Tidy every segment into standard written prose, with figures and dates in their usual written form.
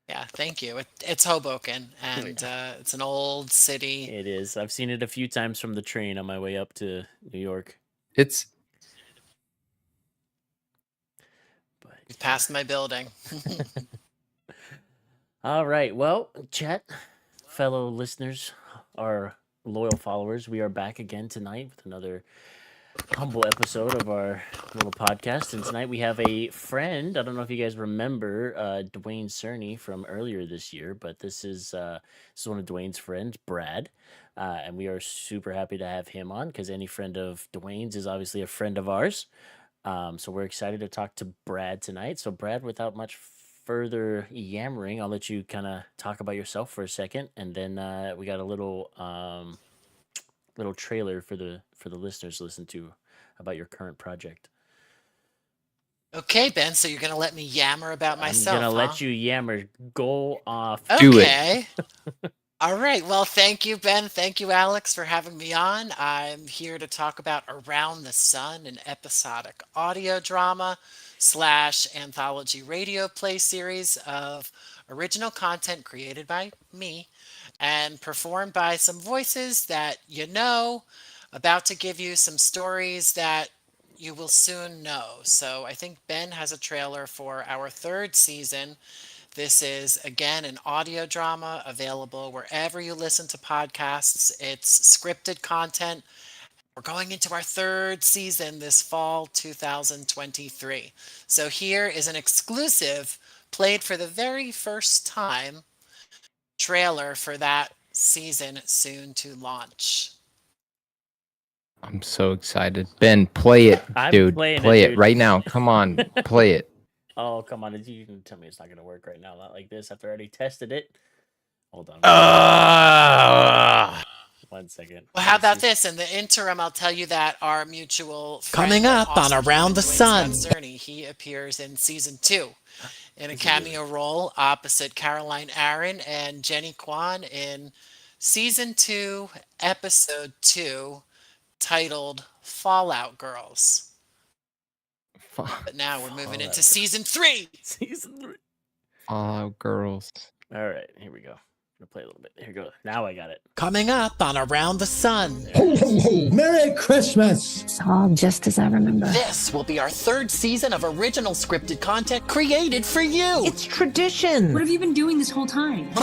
Yeah, thank you. It's Hoboken, and it's an old city. It is. I've seen it a few times from the train on my way up to New York. It's But You've passed my building. all right. Well, chat, fellow listeners, our loyal followers, we are back again tonight with another humble episode of our little podcast. And tonight we have a friend. I don't know if you guys remember Duane Cerny from earlier this year, but this is one of Duane's friends, Brad. And we are super happy to have him on because any friend of Duane's is obviously a friend of ours. So we're excited to talk to Brad tonight. So Brad, without much further yammering, I'll let you kind of talk about yourself for a second, and then we got a little trailer for the listeners to listen to about your current project. Okay, Ben, so you're going to let me yammer about I'm gonna myself, huh? let you yammer. Go off. Do it. Okay. All right. Well, thank you, Ben. Thank you, Alex, for having me on. I'm here to talk about Around the Sun, an episodic audio drama slash anthology radio play series of original content created by me and performed by some voices that you know, about to give you some stories that you will soon know. So I think Ben has a trailer for our third season. This is, again, an audio drama available wherever you listen to podcasts. It's scripted content. We're going into our third season this fall 2023. So here is an exclusive, played for the very first time, trailer for that season soon to launch. I'm so excited. Ben, play it, I'm dude. playing it, Play it dude. right now. Come on, play it. Oh, come on. You can tell me it's not gonna work right now. Not like this after I already tested it. Hold on. 1 second. Well, Let how me about see. this? In the interim, I'll tell you that our mutual friend Coming and up on awesome Around human the Dwayne Sun. Cerny, he appears in season 2 in a Is he really? cameo role opposite Caroline Aaron and Jenny Kwan in season 2, episode 2, titled Fallout Girls. But now we're moving into Fallout. season 3. Season 3. Oh, girls. All right, here we go. gonna play a little bit. Here we go. Now I got it. Coming up on Around the Sun. Ho, ho, ho! Merry Christmas! It's all just as I remember. This will be our third season of original scripted content created for you. It's tradition. What have you been doing this whole time?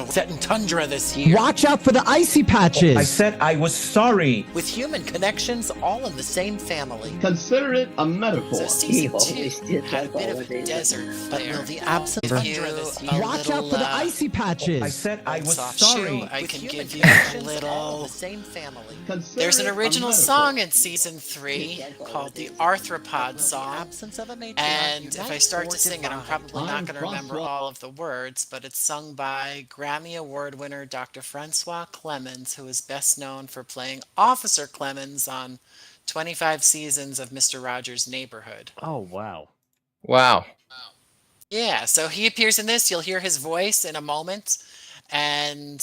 Set in tundra this year. Watch out for the icy patches. I said I was sorry. With human connections all in the same family. Consider it a metaphor. So season 2 had a bit of a desert flair. Will the absence of tundra this year Watch out for the icy patches. I said I was soft sorry. shoe, I With can human give you connections a all little. in the same family. Consider There's an it a original metaphor. song in season 3 called the Arthropod song. Absence of a matriarch And if I unites start or to sing it, I'm divide. probably not I'm going to remember Francois. all of the words, but it's sung by Grammy Award winner Dr. Francois Clemens, who is best known for playing Officer Clemens on 25 seasons of Mr. Rogers' Neighborhood. Oh wow. Wow. Yeah, so he appears in this. You'll hear his voice in a moment, and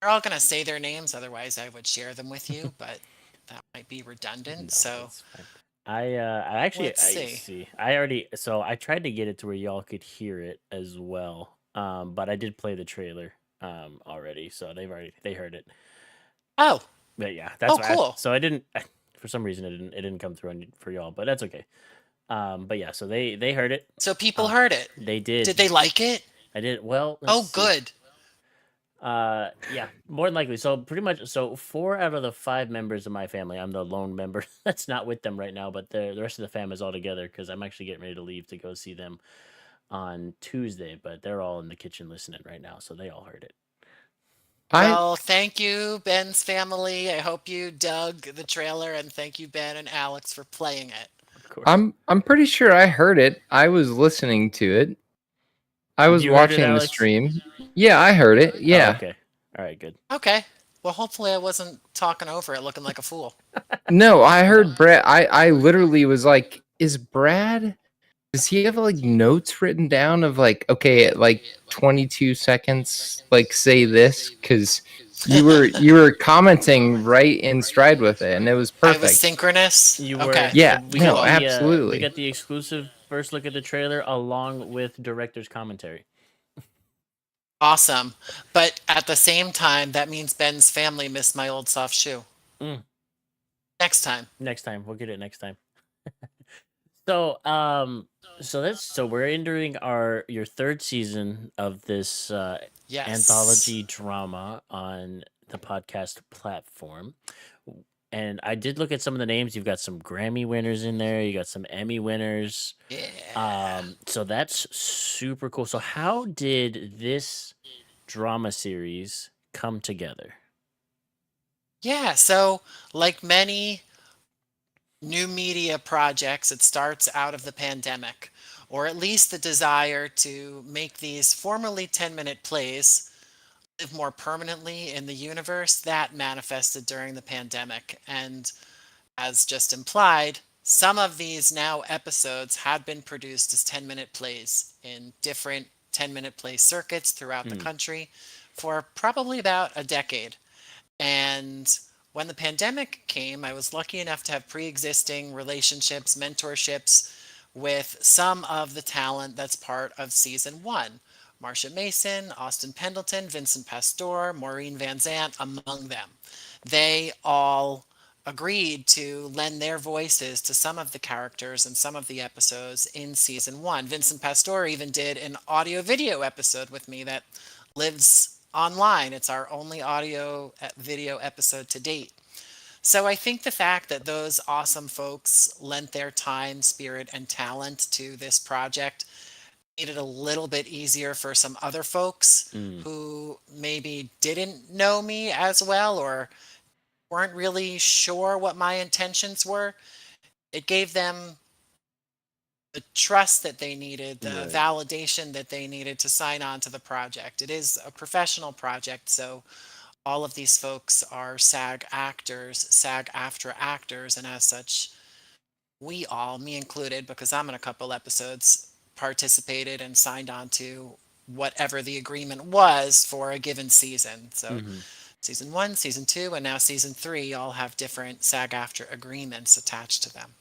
they're all going to say their names, otherwise I would share them with you, but that might be redundant. No, So that's fine. I actually Let's I see. I already I tried to get it to where y'all could hear it as well. But I did play the trailer already, so they heard it. Oh, But yeah, that's why cool. so I didn't for some reason it didn't come through for y'all, but that's okay. But yeah, so they heard it. So people heard it. They did. Did they like it? I did. Well, Oh, let's see. good. Yeah, more than likely. So pretty much, so 4 out of the 5 members of my family, I'm the lone member that's not with them right now, but the rest of the fam is all together because I'm actually getting ready to leave to go see them on Tuesday. But they're all in the kitchen listening right now, so they all heard it. Well, thank you, Ben's family. I hope you dug the trailer, and thank you, Ben and Alex, for playing it. Of course. I'm pretty sure I heard it. I was listening to it. I was You heard it, watching the Alex? stream. Yeah, I heard it. Oh, Yeah. okay. All right. Good. Okay. Well, hopefully I wasn't talking over it looking like a fool. No, I heard Brad. I literally was like, is Brad, does he have like notes written down of like, okay, at like 22 seconds, like say this? Because you were commenting right in stride with it, and it was I was perfect. synchronous. You were. Okay. Yeah, We no, got the, absolutely. we got the exclusive first look at the trailer along with director's commentary. Awesome. But at the same time, that means Ben's family missed my old soft shoe. Mm. Next time. Next time, we'll get it next time. So we're entering your 3rd season of this Yes. anthology drama on the podcast platform. And I did look at some of the names. You've got some Grammy winners in there. You got some Emmy winners. Yeah. So that's super cool. So how did this drama series come together? Yeah. So, like many new media projects, it starts out of the pandemic, or at least the desire to make these formerly 10-minute plays live more permanently in the universe. That manifested during the pandemic. And as just implied, some of these now episodes had been produced as 10-minute plays in different 10-minute play circuits throughout the country for probably about a decade. And when the pandemic came, I was lucky enough to have pre-existing relationships, mentorships with some of the talent that's part of season 1. Marcia Mason, Austin Pendleton, Vincent Pastore, Maureen Van Zant, among them. They all agreed to lend their voices to some of the characters and some of the episodes in season 1. Vincent Pastore even did an audio video episode with me that lives online. It's our only audio video episode to date. So I think the fact that those awesome folks lent their time, spirit, and talent to this project made it a little bit easier for some other folks who maybe didn't know me as well or weren't really sure what my intentions were. It gave them the trust that they needed, the validation that they needed to sign on to the project. It is a professional project, so all of these folks are SAG actors, SAG AFTRA actors, and as such, we all, me included, because I'm in a couple episodes, participated and signed on to whatever the agreement was for a given season. So season 1, season 2, and now season 3 all have different SAG-AFTRA agreements attached to them.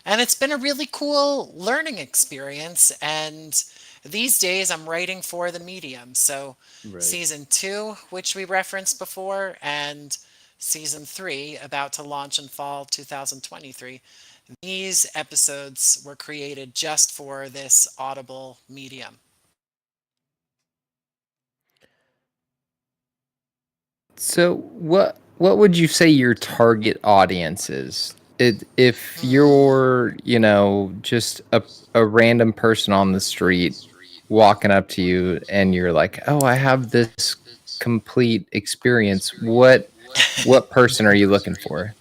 And it's been a really cool learning experience, and these days I'm writing for the medium. So Right. season 2, which we referenced before, and season 3, about to launch in fall 2023. These episodes were created just for this Audible medium. So what would you say your target audience is? If Hmm. you're, just a random person on the street walking up to you and you're like, "Oh, I have this complete experience." What person are you looking for?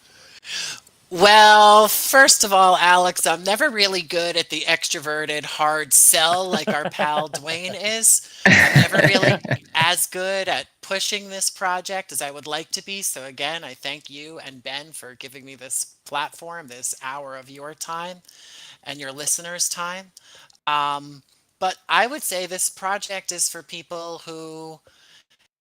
Well, first of all, Alex, I'm never really good at the extroverted hard sell like our pal Dwayne is. I'm never really as good at pushing this project as I would like to be. So, again, I thank you and Ben for giving me this platform, this hour of your time and your listeners' time. Um, but I would say this project is for people who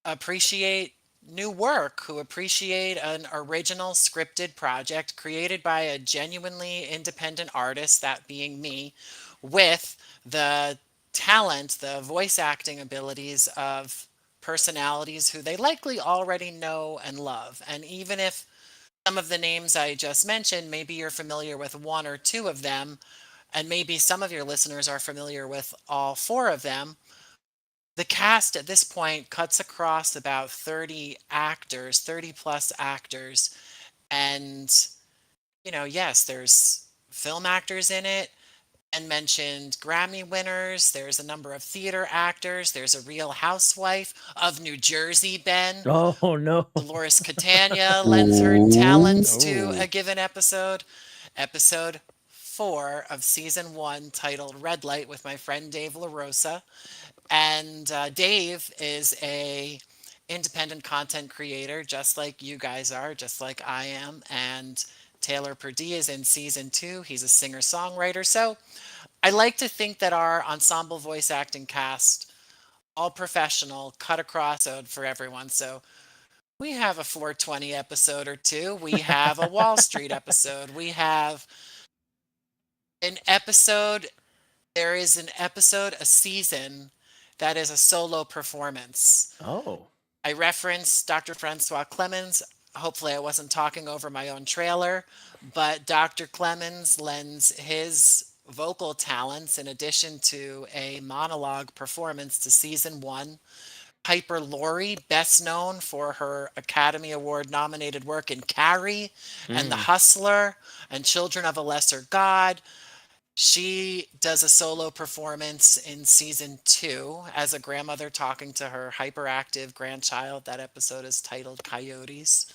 appreciate new work, who appreciate an original scripted project created by a genuinely independent artist, that being me, with the talent, the voice acting abilities of personalities who they likely already know and love. And even if some of the names I just mentioned, maybe you're familiar with one or two of them, and maybe some of your listeners are familiar with all four of them, the cast at this point cuts across about 30 actors, 30 plus actors. And, yes, there's film actors in it and mentioned Grammy winners. There's a number of theater actors. There's a real housewife of New Jersey, Ben. Oh no. Dolores Catania lends her Ooh. talents to a Oh. given episode. Episode 4 of season 1, titled Red Light, with my friend Dave LaRosa. And Dave is a independent content creator, just like you guys are, just like I am. And Taylor Purdie is in season 2. He's a singer songwriter. So I like to think that our ensemble voice acting cast, all professional, cut across for everyone. So we have a 420 episode or two. We have a Wall Street episode. We have an episode. There is an episode, a season, that is a solo performance. Oh. I referenced Dr. Francois Clemens. Hopefully, I wasn't talking over my own trailer, but Dr. Clemens lends his vocal talents in addition to a monologue performance to season 1. Piper Laurie, best known for her Academy Award nominated work in Carrie and The Mm. Hustler and Children of a Lesser God. She does a solo performance in season 2 as a grandmother talking to her hyperactive grandchild. That episode is titled Coyotes.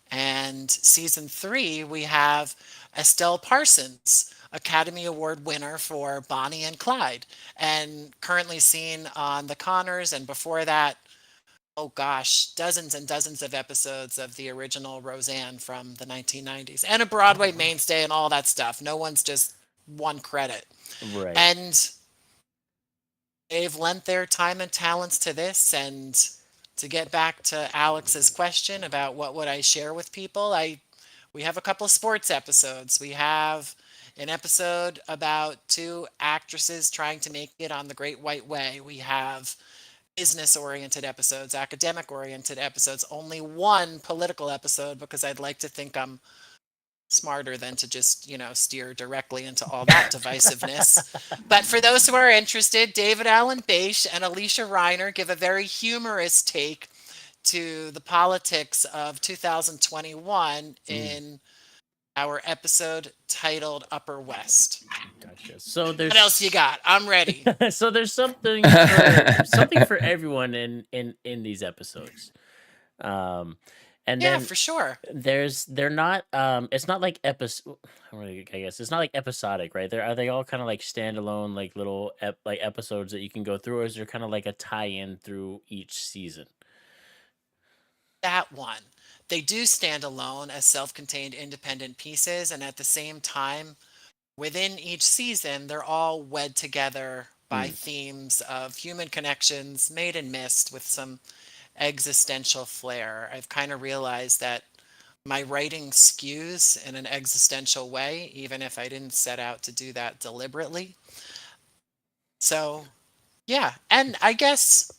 And season 3, we have Estelle Parsons, Academy Award winner for Bonnie and Clyde, and currently seen on The Conners, and before that, oh gosh, dozens and dozens of episodes of the original Roseanne from the 1990s, and a Oh Broadway wow. mainstay and all that stuff. No one's just one credit. Right. And they've lent their time and talents to this. And to get back to Alex's question about what would I share with people, we have a couple of sports episodes. We have an episode about two actresses trying to make it on the Great White Way. We have business oriented episodes, academic oriented episodes, only one political episode because I'd like to think I'm smarter than to just, steer directly into all that divisiveness. But for those who are interested, David Allen Bache and Alicia Reiner give a very humorous take to the politics of 2021 Mm. in our episode titled Upper West. Gotcha. So What else you there's got? I'm ready. so there's something for everyone in these episodes. Um and Yeah, then for sure. they're not it's not like I guess it's not like episodic, right? Are they all kind of like standalone, like little like episodes that you can go through, or is there kind of like a tie-in through each season? That one. They do stand alone as self contained independent pieces, and at the same time, within each season, they're all wed together by Mm. themes of human connections made and missed with some existential flair. I've kind of realized that my writing skews in an existential way, even if I didn't set out to do that deliberately. So Yeah, and I guess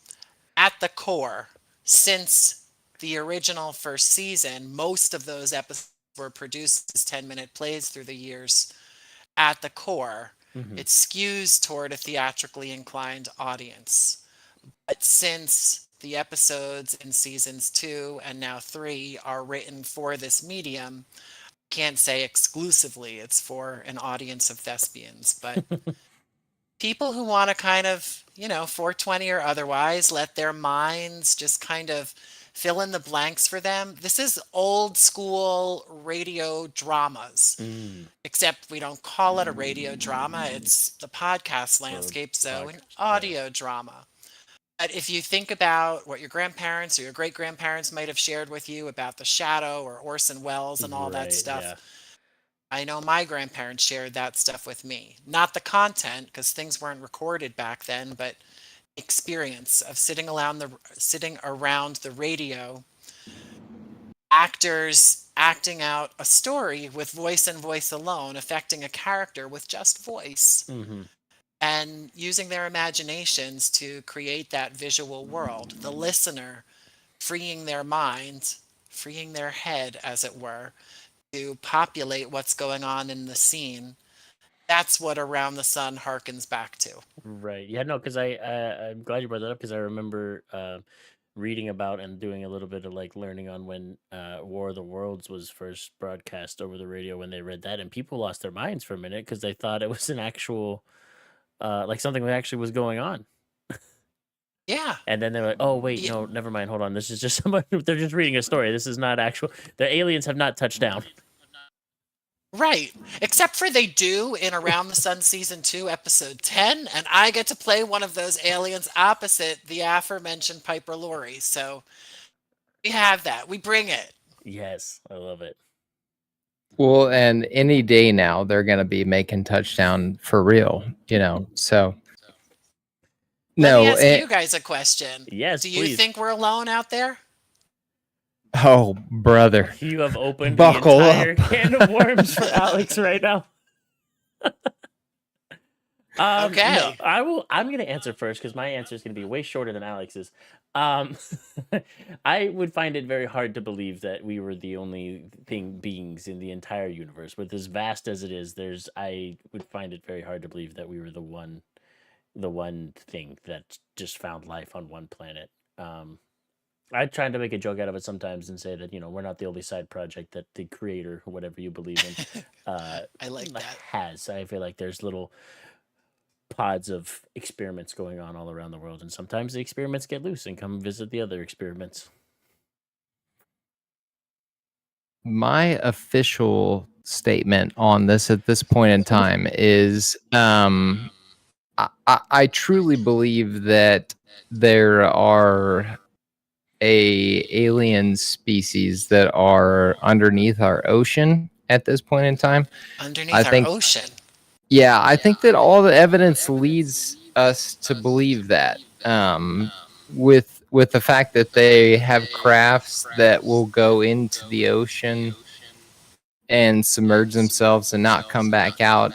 at the core, since the original first season, most of those episodes were produced as 10-minute plays through the years. At the core, Hmm. it skews toward a theatrically inclined audience. But since the episodes in seasons 2 and now 3 are written for this medium, can't say exclusively it's for an audience of thespians, but people who want to kind of, 420 or otherwise, let their minds just kind of fill in the blanks for them. This is old school radio dramas, Mm, except we don't call it a radio drama. It's the podcast or landscape, so an podcast. Yeah. audio drama. But if you think about what your grandparents or your great grandparents might have shared with you about The Shadow or Orson Welles and all that Right. stuff, Yeah. I know my grandparents shared that stuff with me. Not the content, because things weren't recorded back then, but experience of sitting around the radio, actors acting out a story with voice and voice alone, affecting a character with just voice, Hmm. and using their imaginations to create that visual world. The listener freeing their mind, freeing their head, as it were, to populate what's going on in the scene. That's what Around the Sun harkens back to. Right. Yeah. No, because I'm glad you brought that up because I remember reading about and doing a little bit of like learning on when War of the Worlds was first broadcast over the radio when they read that, and people lost their minds for a minute because they thought it was an actual like something that actually was going on. Yeah. And then they're like, "Oh wait, The, no, never mind. Hold on. This is just somebody. They're just reading a story. This is not actual. The aliens have not touched down." right. Except for they do in Around the Sun season 2, episode 10, and I get to play one of those aliens opposite the aforementioned Piper Laurie. So we have that. We bring it. Yes, I love it. Well, and any day now they're going to be making touchdown for real, So Let me no, ask you guys a question. Yes, Do you please. think we're alone out there? oh brother, You have opened the buckle entire up. can of worms for Alex right now. No, Okay. I will. I'm gonna answer first because my answer is gonna be way shorter than Alex's. Um, I would find it very hard to believe that we were the only beings in the entire universe. With as vast as it is, I would find it very hard to believe that we were the one thing that just found life on one planet. I try to make a joke out of it sometimes and say that we're not the only side project that the creator, whatever you believe in, I like that. has. I feel like there's little pods of experiments going on all around the world, and sometimes the experiments get loose and come visit the other experiments. My official statement on this at this point in time is I truly believe that there are alien species that are underneath our ocean at this point in time. I Underneath our think ocean. Yeah, I think that all the evidence leads us to believe that. With the fact that they have crafts that will go into the ocean and submerge themselves and not come back out,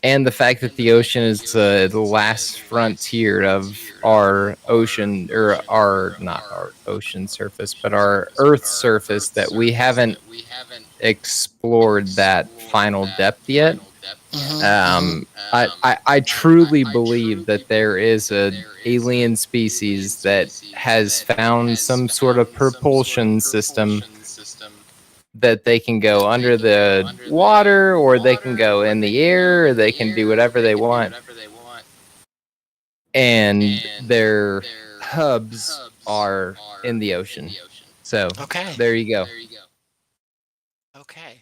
and the fact that the ocean is the last frontier of our ocean, or our not our ocean surface, but our Earth surface, that we haven't explored that final depth yet. I truly believe that there is a alien species that has found some sort of propulsion system that they can go under the water, or they can go in the air, or they can do whatever they want. And their hubs are in the ocean. So Okay. there you go. Okay.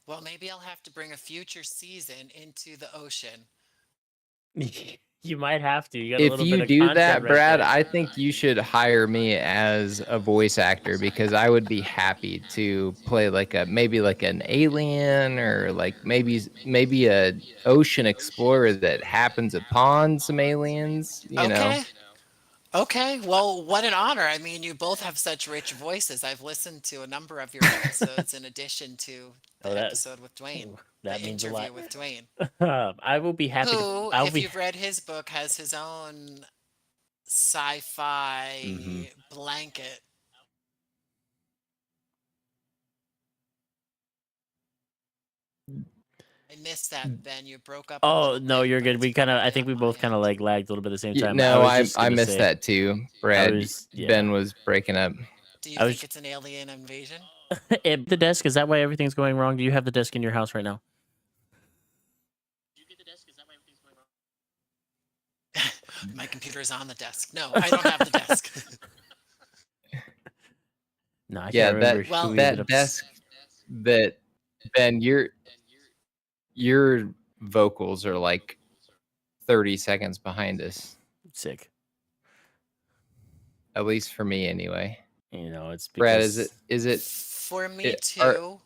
Well, maybe I'll have to bring a future season into the ocean. You might have to. You got a If little bit you of do content that, right Brad, there. I think you should hire me as a voice actor, because I would be happy to play like maybe like an alien, or like maybe a ocean explorer that happens upon some aliens. Okay. Okay, well, what an honor. I mean, you both have such rich voices. I've listened to a number of your episodes in addition to Oh, the episode with Dwayne, the that means a lot. interview with Dwayne, I will be happy to. who, I'll if be. you've read his book, has his own Hmm. sci-fi blanket. I missed that, Ben. You broke up a Oh little no, bit, you're but good. it's We kind of. I clearly think on we my both kind of end. like lagged a little bit at the same time. I No, was I just I gonna missed say. that too, I Brad. was. Yeah. Ben was breaking up. Do you I think was. it's an alien invasion? The desk. Is that why everything's going wrong? Do you have the desk in your house right now? My computer is on the desk. No, I don't have the desk. No, I Yeah, can't remember Well, who we ended that up. desk that Ben, your vocals are like 30 seconds behind us, Sick. at least for me anyway. It's Brad, because. is it, for me it are too.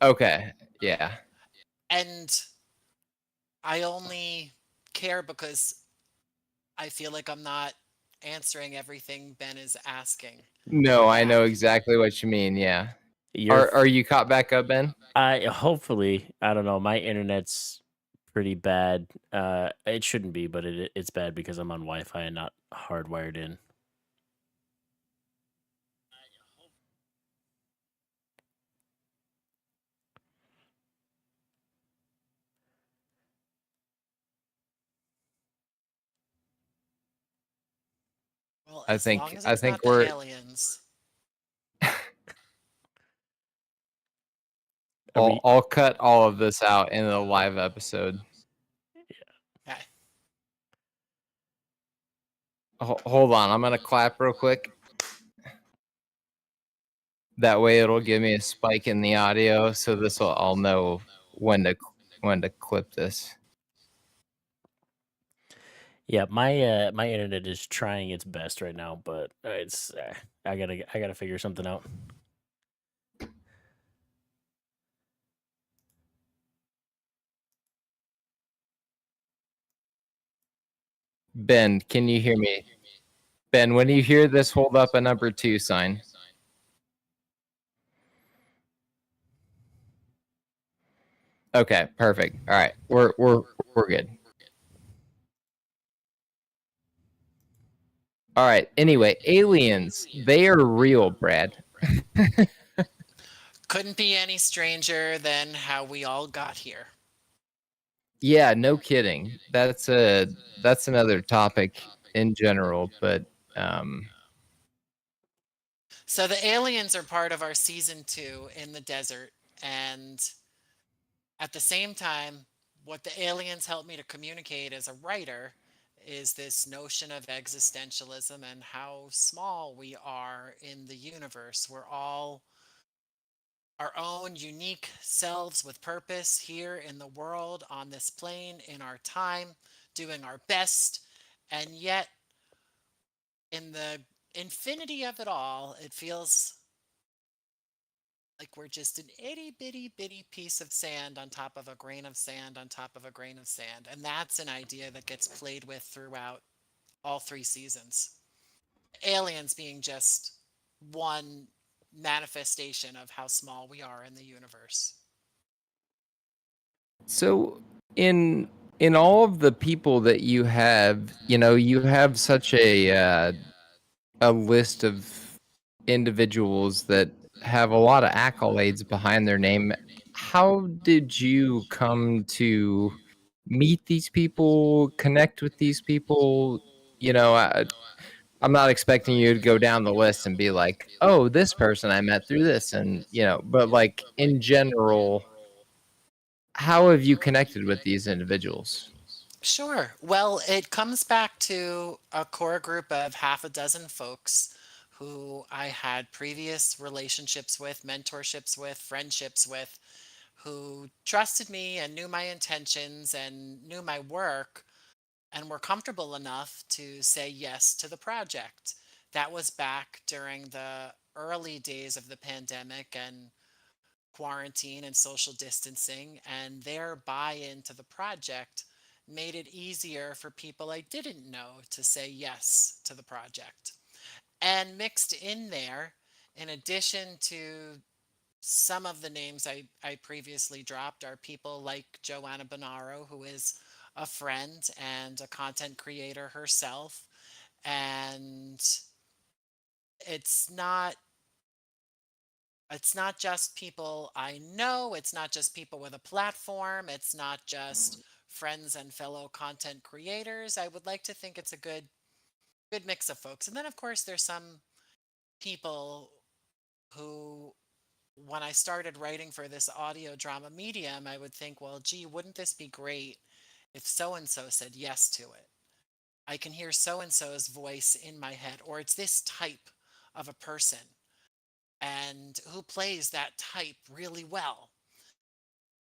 okay, yeah. And I only care because I feel like I'm not answering everything Ben is asking No, I know back. exactly what you mean, yeah. You're. Are you caught back up, Ben? I hopefully. I don't know. My internet's pretty bad. It shouldn't be, but it's bad because I'm on Wi-Fi and not hardwired in. Well, I as long think as I it's think not the we're aliens. Are we? I'll cut all of this out in a live episode. Okay. Hold on, I'm gonna clap real quick. That way it'll give me a spike in the audio, so this will I'll know when to clip this. Yeah, my internet is trying its best right now, but it's I gotta figure something out. Ben, can you hear me? Ben, when you hear this, hold up a number 2 sign. Okay, perfect. All right, we're good. All right. Anyway, aliens, they are real, Brad. Couldn't be any stranger than how we all got here. Yeah, no kidding. That's another topic in general, but um So the aliens are part of our season 2 in the desert, and at the same time, what the aliens help me to communicate as a writer is this notion of existentialism and how small we are in the universe. We're all our own unique selves with purpose here in the world, on this plane, in our time, doing our best. And yet, in the infinity of it all, it feels like we're just an itty bitty bitty piece of sand on top of a grain of sand on top of a grain of sand. And that's an idea that gets played with throughout all 3 seasons. Aliens being just one manifestation of how small we are in the universe. so in all of the people that you have, you have such a list of individuals that have a lot of accolades behind their name. How did you come to meet these people, connect with these people? I'm not expecting you to go down the list and be like, "Oh, this person I met through this," and but like in general, how have you connected with these individuals? Sure. Well, it comes back to a core group of half a dozen folks who I had previous relationships with, mentorships with, friendships with, who trusted me and knew my intentions and knew my work and were comfortable enough to say yes to the project. That was back during the early days of the pandemic and quarantine and social distancing, and their buy in to the project made it easier for people I didn't know to say yes to the project. And mixed in there, in addition to some of the names I previously dropped, are people like Joanna Bonaro, who is a friend and a content creator herself. And it's not it's not just people I know, it's not just people with a platform, it's not just friends and fellow content creators. I would like to think it's a good mix of folks. And then of course there's some people who, when I started writing for this audio drama medium, I would think, well, gee, wouldn't this be great if so and so said yes to it? I can hear so and so's voice in my head, or it's this type of a person and who plays that type really well.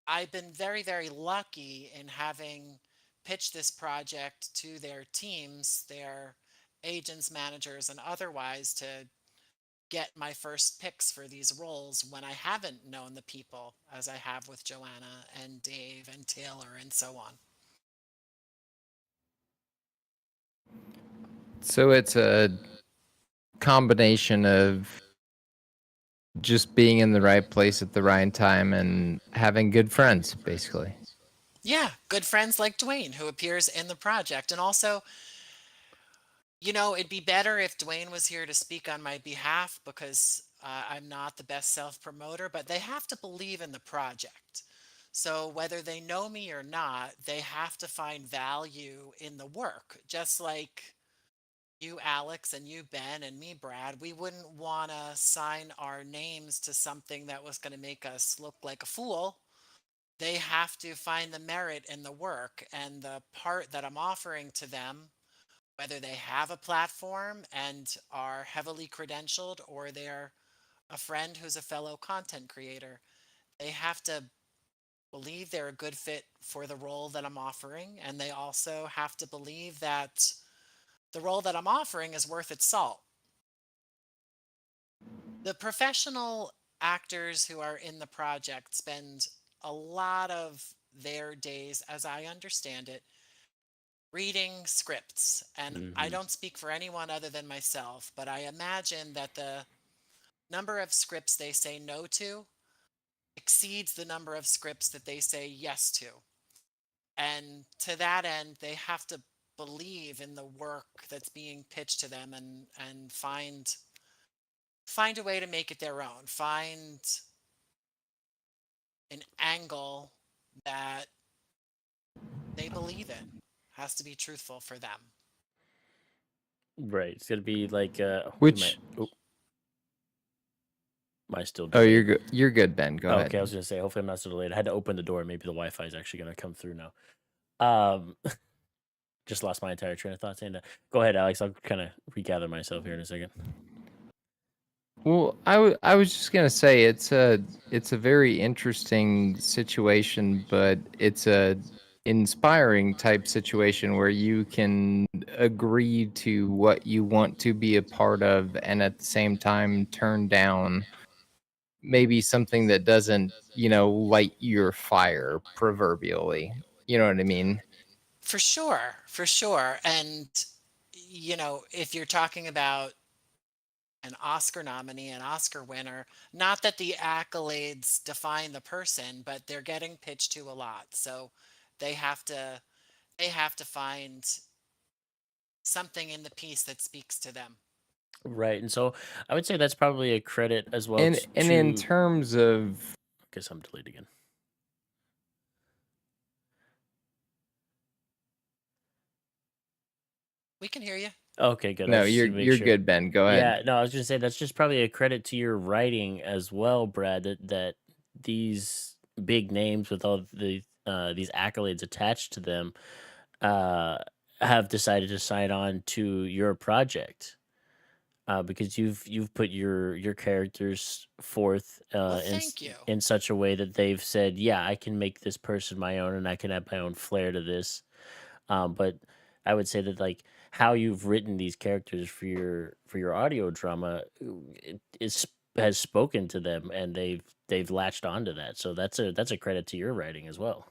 I've been very, very lucky in having pitched this project to their teams, their agents, managers, and otherwise to get my first picks for these roles when I haven't known the people as I have with Joanna and Dave and Taylor and so on. So it's a combination of just being in the right place at the right time and having good friends, basically. Yeah, good friends like Duane, who appears in the project. And also, it'd be better if Duane was here to speak on my behalf because I'm not the best self promoter, but they have to believe in the project. So whether they know me or not, they have to find value in the work. Just like you, Alex, and you, Ben, and me, Brad, we wouldn't want to sign our names to something that was going to make us look like a fool. They have to find the merit in the work and the part that I'm offering to them, whether they have a platform and are heavily credentialed or they're a friend who's a fellow content creator. They have to believe they're a good fit for the role that I'm offering. And they also have to believe that the role that I'm offering is worth its salt. The professional actors who are in the project spend a lot of their days, as I understand it, reading scripts. And I Hmm. don't speak for anyone other than myself, but I imagine that the number of scripts they say no to exceeds the number of scripts that they say yes to. And to that end, they have to believe in the work that's being pitched to them and find a way to make it their own. Find an angle that they believe in. Has to be truthful for them. Right. It's gonna be like we might. Which, Oh, am I still oh, you're delayed? good. You're good, Ben. Go Oh, ahead. okay, I was gonna say hopefully I'm not still delayed. I had to open the door. Maybe the Wi-Fi is actually gonna come through now. Um, just lost my entire train of thought saying that. Go ahead, Alex. I'll kind of regather myself here in a second. Well, I was just gonna say it's a very interesting situation, but it's a inspiring type situation where you can agree to what you want to be a part of and at the same time turn down maybe something that doesn't, light your fire proverbially. You know what I mean? For sure, for sure. And, if you're talking about an Oscar nominee, an Oscar winner, not that the accolades define the person, but they're getting pitched to a lot. So they have to they have to find something in the piece that speaks to them. Right, and so I would say that's probably a credit as well And in to. terms of I guess I'm delayed again. We can hear you. Okay, good. I no, was just you're gonna make you're sure. good, Ben. Go ahead. Yeah, no, I was gonna say that's just probably a credit to your writing as well, Brad. That these big names with all these accolades attached to them uh, have decided to sign on to your project because you've put your characters forth Well, thank you. in such a way that they've said, yeah, I can make this person my own, and I can add my own flair to this. But I would say that like how you've written these characters for your audio drama has spoken to them, and they've latched onto that. So that's a credit to your writing as well.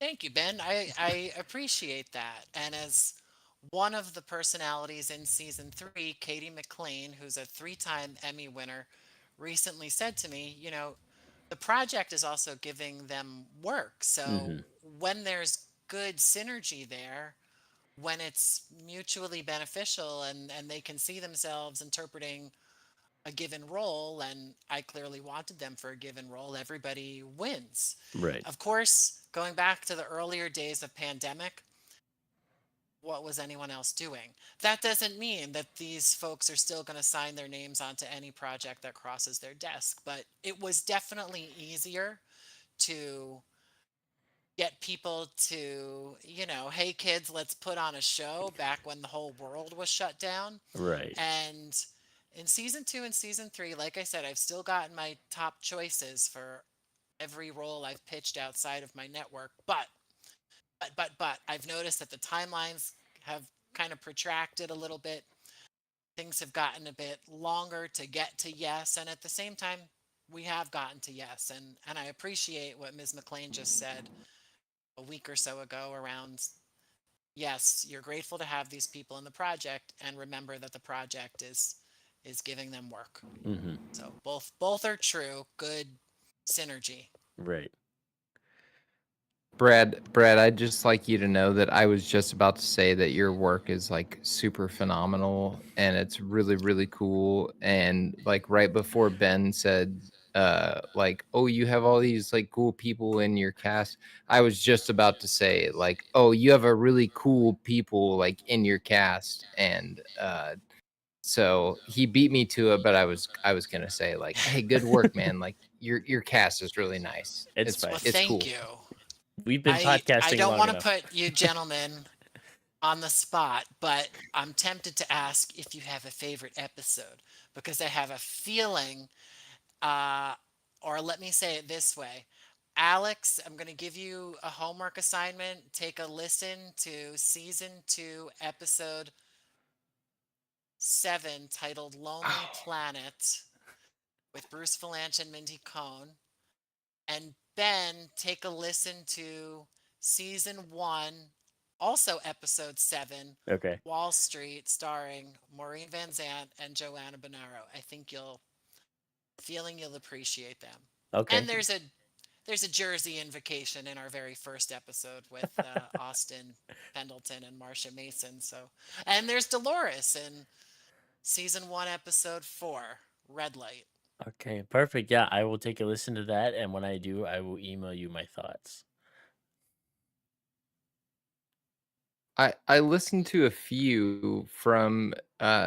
Thank you, Ben. I appreciate that. And as one of the personalities in season three, Katie McLean, who's a three-time Emmy winner, recently said to me, the project is also giving them work. So Hmm. when there's good synergy there, when it's mutually beneficial and they can see themselves interpreting a given role, and I clearly wanted them for a given role, everybody wins. Right. Of course, going back to the earlier days of pandemic, what was anyone else doing? That doesn't mean that these folks are still going to sign their names onto any project that crosses their desk, but it was definitely easier to get people to, hey kids, let's put on a show back when the whole world was shut down. Right. And in season two and season three, like I said, I've still gotten my top choices for every role I've pitched outside of my network. But I've noticed that the timelines have kind of protracted a little bit. Things have gotten a bit longer to get to yes. And at the same time, we have gotten to yes. And I appreciate what Ms. McLean just said a week or so ago around yes, you're grateful to have these people in the project and remember that the project is giving them work. Hmm. So both are true. Good synergy. Right. Brad, I'd just like you to know that I was just about to say that your work is like super phenomenal and it's really, really cool. And like right before Ben said, like, oh, you have all these like cool people in your cast. I was just about to say, like, oh, you have a really cool people like in your cast. And so he beat me to it, but I was gonna say, like, hey, good work, man. Like your cast is really nice. It's It's fine. Well, it's thank cool. you. We've been I podcasting don't long want to enough. put you gentlemen on the spot, but I'm tempted to ask if you have a favorite episode because I have a feeling, uh, or let me say it this way. Alex, I'm going to give you a homework assignment. Take a listen to season two, episode seven, titled Lonely Oh, Planet with Bruce Valanche and Mindy Cohn. And Ben, take a listen to season one, also episode seven, Okay. Wall Street, starring Maureen Van Zant and Joanna Bonaro. I think you'll appreciate them. And Okay. there's a Jersey invocation in our very first episode with Austin Pendleton and Marsha Mason. So, and there's Dolores in season one, episode four, Red Light. Okay. Perfect. Yeah, I will take a listen to that, and when I do, I will email you my thoughts. I listened to a few from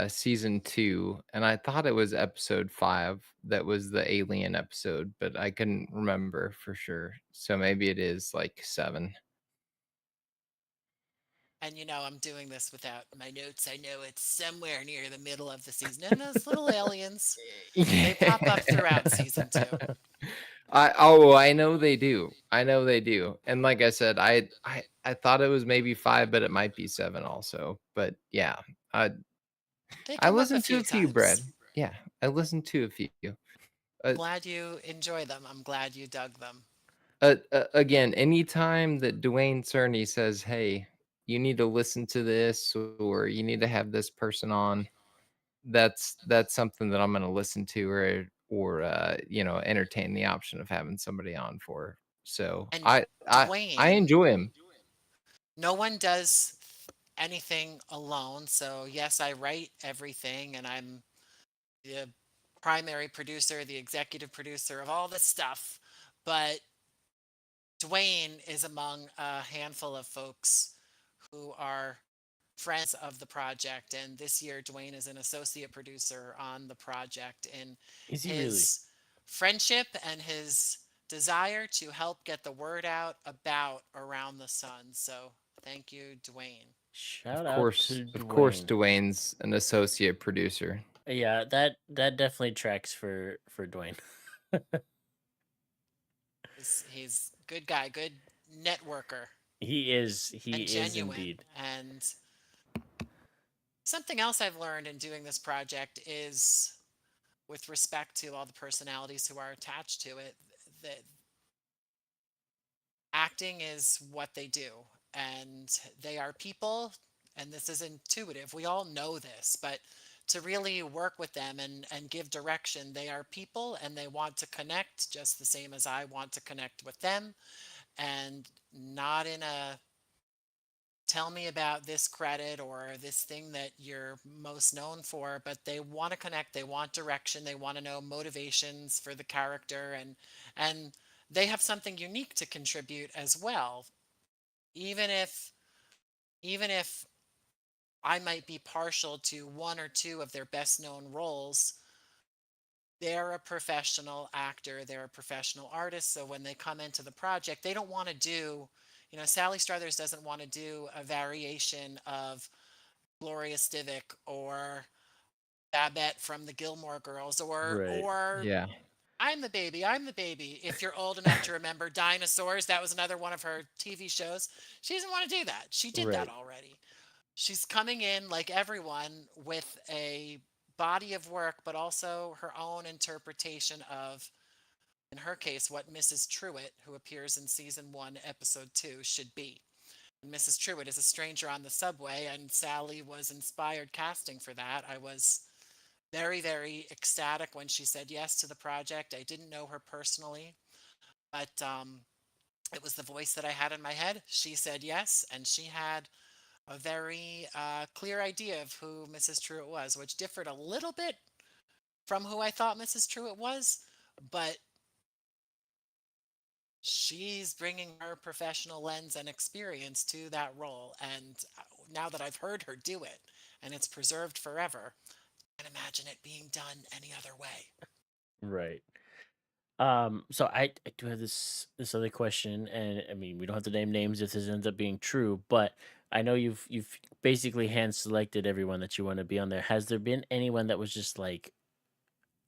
season 2 and I thought it was episode 5 that was the alien episode, but I couldn't remember for sure. So maybe it is like 7. And I'm doing this without my notes. I know it's somewhere near the middle of the season. And those little aliens, they pop up throughout season two. I know they do. I know they do. And like I said, I thought it was maybe 5, but it might be 7 also. But yeah, I They I come up a listened to few a few, Brad. times. Yeah, I listened to a few. Uh, Glad you enjoy them. I'm glad you dug them. again, anytime that Dwayne Cerny says, "Hey, you need to listen to this," or "You need to have this person on," that's something that I'm going to listen to, or entertain the option of having somebody on for. So And I Dwayne, enjoy him. no one does anything alone. So, yes, I write everything and I'm the primary producer, the executive producer of all this stuff. But Dwayne is among a handful of folks who are friends of the project. And this year, Dwayne is an associate producer on the project. And Is he really? his friendship and his desire to help get the word out about Around the Sun. So thank you, Dwayne. Shout out to Of course, Dwayne. Dwayne's an associate producer. Yeah, that definitely tracks for Dwayne. He's a good guy, good networker, He is. He and is genuine. indeed. And something else I've learned in doing this project is with respect to all the personalities who are attached to it, that acting is what they do, and they are people, and this is intuitive. We all know this, but to really work with them and give direction, they are people and they want to connect just the same as I want to connect with them, and not in a tell me about this credit or this thing that you're most known for, but they want to connect, they want direction, they want to know motivations for the character, and they have something unique to contribute as well. Even if even if I might be partial to one or two of their best known roles, they're a professional actor, they're a professional artist, so when they come into the project, they don't want to do, Sally Struthers doesn't want to do a variation of Gloria Stivic or Babette from the Gilmore Girls, or Right. or Yeah. I'm the baby, I'm the baby. If you're old enough to remember Dinosaurs, that was another one of her TV shows. She doesn't want to do that. She did that Right. already. She's coming in like everyone with a body of work, but also her own interpretation of, in her case, what Mrs. Truitt, who appears in season 1, episode 2, should be. Mrs. Truitt is a stranger on the subway, and Sally was inspired casting for that. I was very, very ecstatic when she said yes to the project. I didn't know her personally, but it was the voice that I had in my head. She said yes, and she had a very clear idea of who Mrs. Truitt was, which differed a little bit from who I thought Mrs. Truitt was, but she's bringing her professional lens and experience to that role. And now that I've heard her do it and it's preserved forever, I can't imagine it being done any other way. Right. So I do have this other question, and I mean we don't have to name names if this ends up being true, but I know you've basically hand selected everyone that you want to be on there. Has there been anyone that was just like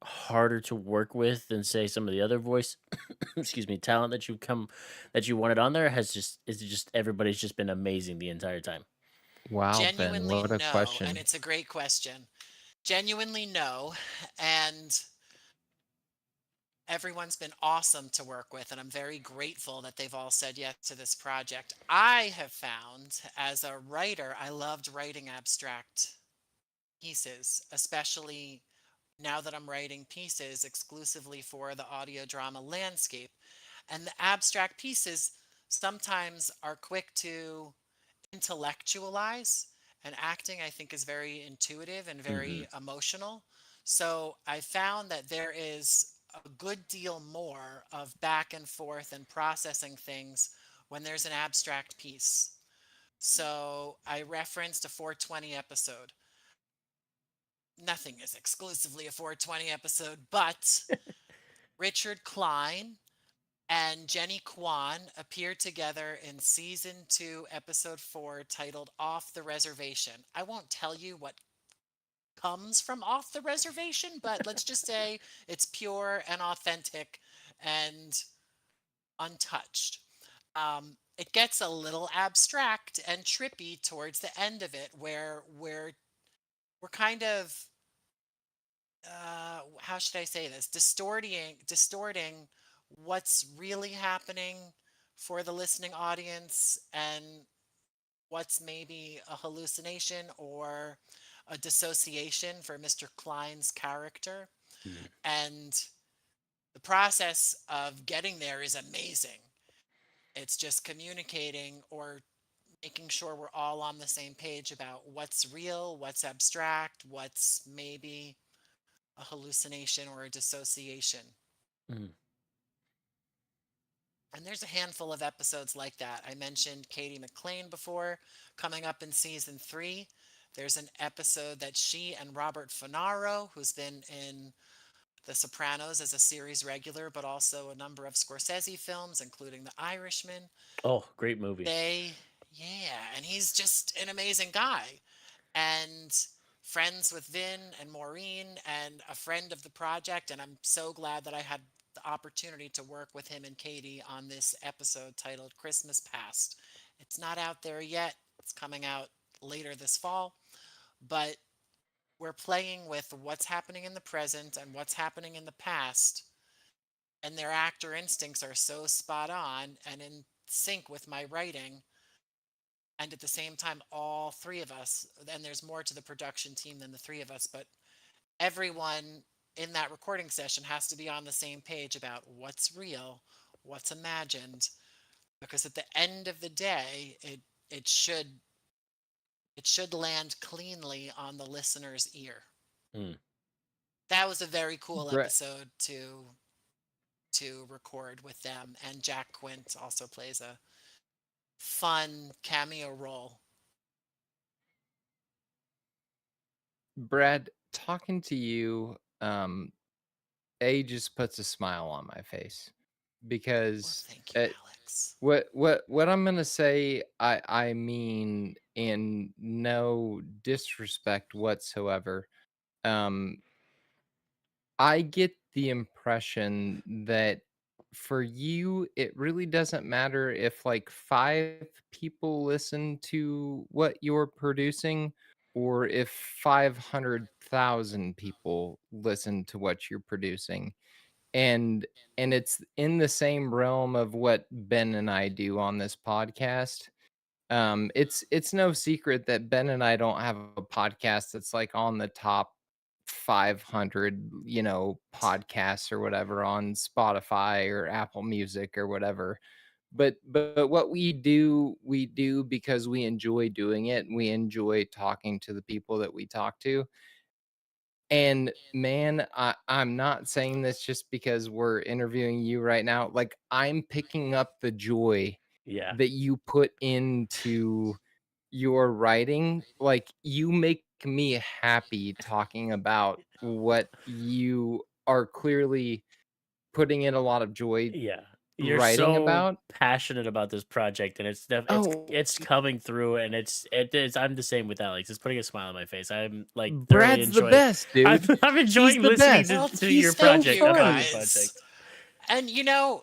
harder to work with than say some of the other voice excuse me, talent that you wanted on there? Has just is it just everybody's just been amazing the entire time? Wow, Ben, Genuinely what a no, and question. it's a great question. Genuinely no, and everyone's been awesome to work with, and I'm very grateful that they've all said yes to this project. I have found as a writer, I loved writing abstract pieces, especially now that I'm writing pieces exclusively for the audio drama landscape. And the abstract pieces sometimes are quick to intellectualize, and acting, I think, is very intuitive and Hmm. very emotional. So I found that there is a good deal more of back and forth and processing things when there's an abstract piece. So I referenced a 420 episode. Nothing is exclusively a 420 episode, but Richard Klein and Jenny Kwan appeared together in season 2, episode 4, titled Off the Reservation. I won't tell you what comes from Off the Reservation, but let's just say it's pure and authentic and untouched. It gets a little abstract and trippy towards the end of it, where we're kind of how should I say this? Distorting what's really happening for the listening audience, and what's maybe a hallucination or a dissociation for Mr. Klein's character. Mm. And the process of getting there is amazing. It's just communicating or making sure we're all on the same page about what's real, what's abstract, what's maybe a hallucination or a dissociation. Mm. And there's a handful of episodes like that. I mentioned Katie McLean before. Coming up in season 3, there's an episode that she and Robert Fonaro, who's been in The Sopranos as a series regular, but also a number of Scorsese films, including The Irishman, Oh, great movie. they, yeah, and he's just an amazing guy. And friends with Vin and Maureen, and a friend of the project. And I'm so glad that I had the opportunity to work with him and Katie on this episode titled Christmas Past. It's not out there yet, it's coming out later this fall, but we're playing with what's happening in the present and what's happening in the past. And their actor instincts are so spot on. And in sync with my writing. And at the same time, all three of us, and there's more to the production team than the three of us, but everyone in that recording session has to be on the same page about what's real, what's imagined, because at the end of the day, it should it should land cleanly on the listener's ear. Mm. That was a very cool Brett, episode to record with them, and Jack Quint also plays a fun cameo role. Brad, talking to you, a just puts a smile on my face Well, because thank you, Alex. what I'm gonna say, I mean in no disrespect whatsoever. Um, I get the impression that for you, it really doesn't matter if like 5 people listen to what you're producing or if 500,000 people listen to what you're producing. And and it's in the same realm of what Ben and I do on this podcast. It's no secret that Ben and I don't have a podcast that's like on the top 500, podcasts or whatever on Spotify or Apple Music or whatever. But what we do because we enjoy doing it. We enjoy talking to the people that we talk to. And man, I'm not saying this just because we're interviewing you right now. Like I'm picking up the joy Yeah. that you put into your writing. Like you make me happy talking about what you are clearly putting in a lot of joy Yeah. You're writing so about. passionate about this project, and Oh, it's coming through, and it is. I'm the same with Alex. It's putting a smile on my face. I'm like thoroughly Brad's the enjoying. best, dude. I'm He's enjoying the listening best. Well, to He's your so thank you, project, upcoming fun. guys. project. And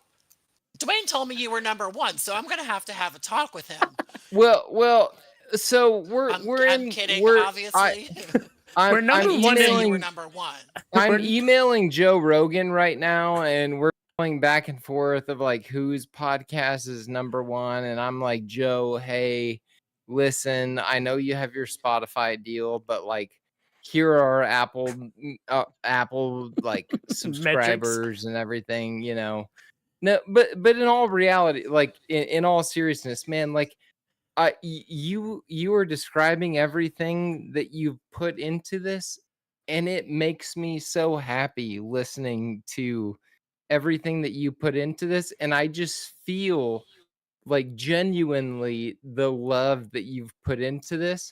Dwayne told me you were number one, so I'm gonna have a talk with him. Well, so we're we're I'm in kidding, we're obviously. We're I'm number He did one say in. you were emailing number one. I'm We're emailing Joe Rogan right now, and we're going back and forth of like whose podcast is number one. And I'm like, Joe, hey, listen, I know you have your Spotify deal, but like, here are Apple like metrics. subscribers and everything, you know. No, but in all reality, like in all seriousness, man, like you are describing everything that you've put into this, and it makes me so happy listening to everything that you put into this, and I just feel like genuinely the love that you've put into this,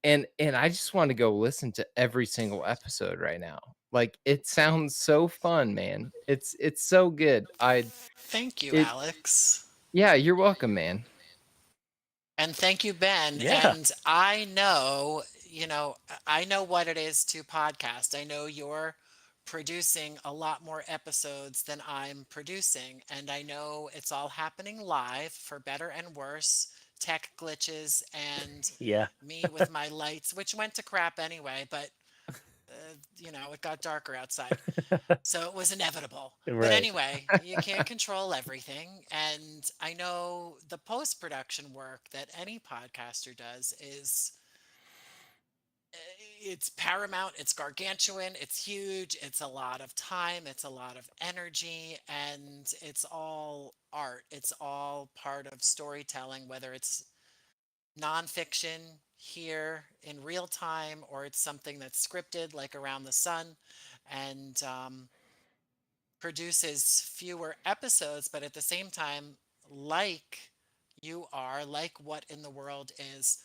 and I just want to go listen to every single episode right now. Like it sounds so fun, man. It's so good. Thank you, It Alex. Yeah, you're welcome, man. And thank you, Ben. Yeah. And I know, I know what it is to podcast. I know you're producing a lot more episodes than I'm producing. And I know it's all happening live for better and worse, tech glitches, and Yeah. me with my lights, which went to crap anyway, but it got darker outside. So it was inevitable. But Right. anyway, you can't control everything. And I know the post production work that any podcaster does is it's paramount, it's gargantuan, it's huge, it's a lot of time, it's a lot of energy, and it's all art. It's all part of storytelling, whether it's nonfiction here in real time or it's something that's scripted like Around the Sun. And produces fewer episodes, but at the same time, like like What in the World is,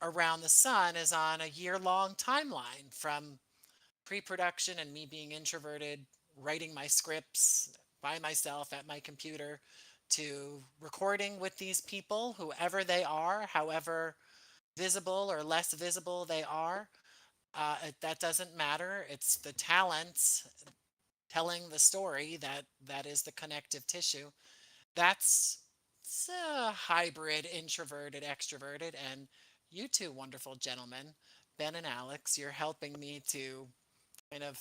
Around the Sun is on a year-long timeline from pre-production and me being introverted, writing my scripts by myself at my computer, to recording with these people, whoever they are, however visible or less visible they are. That doesn't matter. It's the talents telling the story that is the connective tissue. That's it's a hybrid introverted extroverted, and you two wonderful gentlemen, Ben and Alex, you're helping me to kind of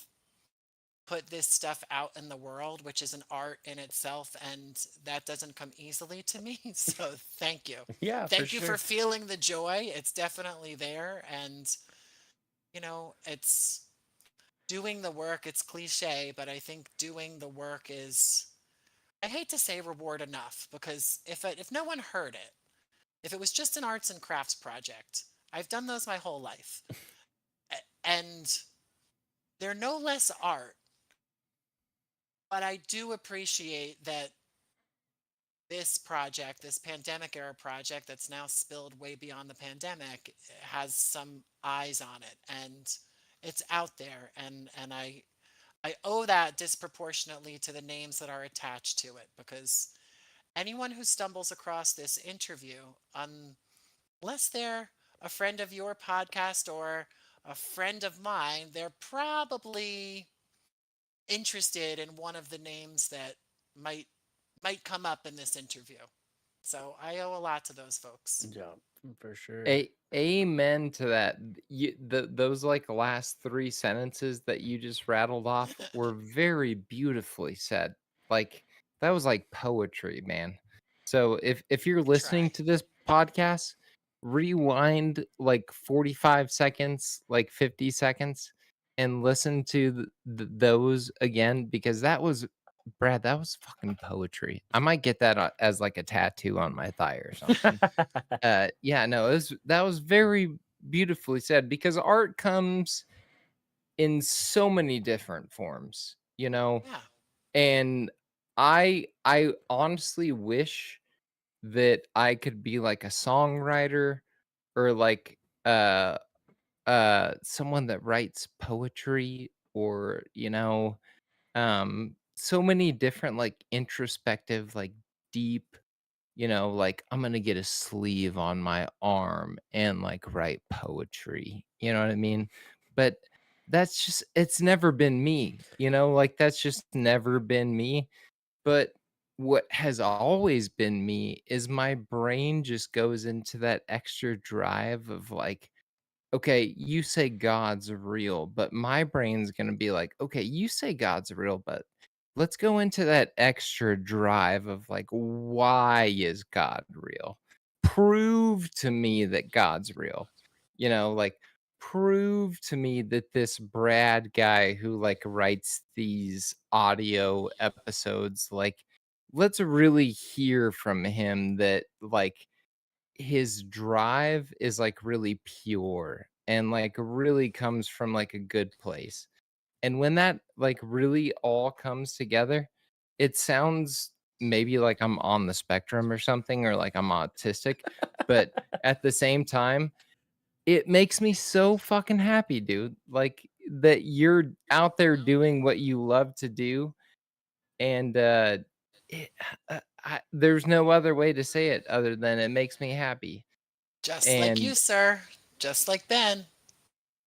put this stuff out in the world, which is an art in itself, and that doesn't come easily to me. So thank you. Yeah, for Thank you for sure. feeling the joy. It's definitely there. And, it's doing the work. It's cliche, but I think doing the work is, I hate to say reward enough, because if no one heard it, if it was just an arts and crafts project, I've done those my whole life. And they're no less art, but I do appreciate that this project, this pandemic era project that's now spilled way beyond the pandemic, has some eyes on it, and it's out there, and I owe that disproportionately to the names that are attached to it, because anyone who stumbles across this interview, unless they're a friend of your podcast or a friend of mine, they're probably interested in one of the names that might might come up in this interview. So I owe a lot to those folks. Yeah, for sure. Amen to that. Those like last three sentences that you just rattled off were very beautifully said. Like that was like poetry, man. So if you're I listening try. to this podcast, rewind like 45 seconds, like 50 seconds, and listen to those again, because that was Brad. That was fucking poetry. I might get that as like a tattoo on my thigh or something. Yeah, no, that was very beautifully said, because art comes in so many different forms, Yeah. and I honestly wish that I could be like a songwriter, or like uh someone that writes poetry, or so many different like introspective, like deep, like I'm gonna get a sleeve on my arm and like write poetry. You know what I mean? But it's never been me, like that's just never been me. But what has always been me is my brain just goes into that extra drive of like, okay, you say God's real, but my brain's going to be like, okay, you say God's real, but let's go into that extra drive of like, why is God real? Prove to me that God's real. Like prove to me that this Brad guy who like writes these audio episodes, like, let's really hear from him that like his drive is like really pure and like really comes from like a good place. And when that like really all comes together, it sounds maybe like I'm on the spectrum or something, or like I'm autistic, but at the same time, it makes me so fucking happy, dude. Like that you're out there doing what you love to do, and it, there's no other way to say it other than it makes me happy. Just like you, And sir. Just like Ben.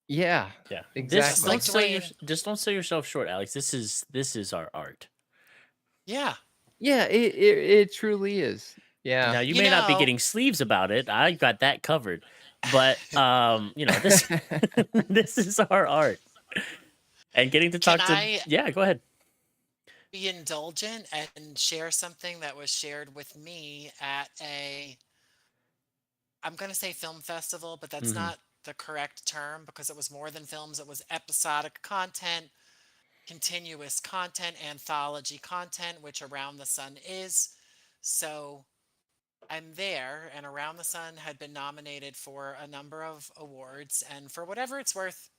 yeah, Yeah. This Just exactly. like don't sell Dwayne. just don't sell yourself short, Alex. This is our art. Yeah. Yeah, it truly is. Now Yeah. you You may not be know, getting sleeves about it. I got that covered. But this this is our art. And getting to can talk to I yeah, go ahead. be indulgent and share something that was shared with me at I'm going to say film festival, but that's Mhm. not the correct term, because it was more than films. It was episodic content, continuous content, anthology content, which Around the Sun is. So I'm there, and Around the Sun had been nominated for a number of awards. And for whatever it's worth,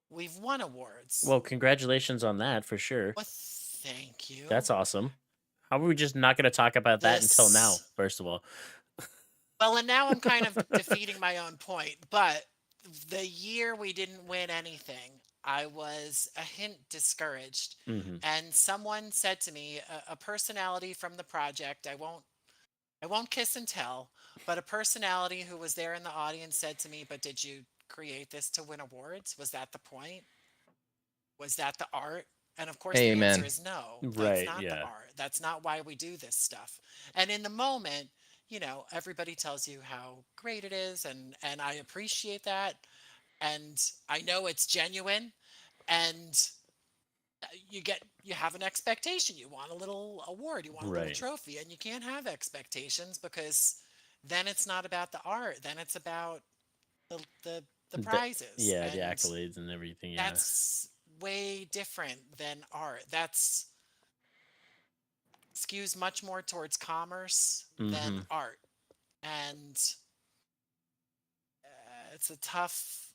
we've won awards. Well, congratulations on that for sure. Well, thank you. That's awesome. How are we just not going to talk about that until now, This, first of all? well, and now I'm kind of defeating my own point, but the year we didn't win anything, I was a hint discouraged. Mhm. And someone said to me, a personality from the project, I won't kiss and tell, but a personality who was there in the audience said to me, "But did you create this to win awards? Was that the point? Was that the art?" And of course, the answer Amen. is no, that's Right, not the yeah. art. That's not why we do this stuff. And in the moment, everybody tells you how great it is, and I appreciate that. And I know it's genuine. And you have an expectation. You want a little award, you want a little Right. trophy, and you can't have expectations because then it's not about the art. Then it's about the The, prizes, yeah, the and accolades and everything. Yeah. that's way different than art. That's skews much more towards commerce than Mm-hmm. art, and it's a tough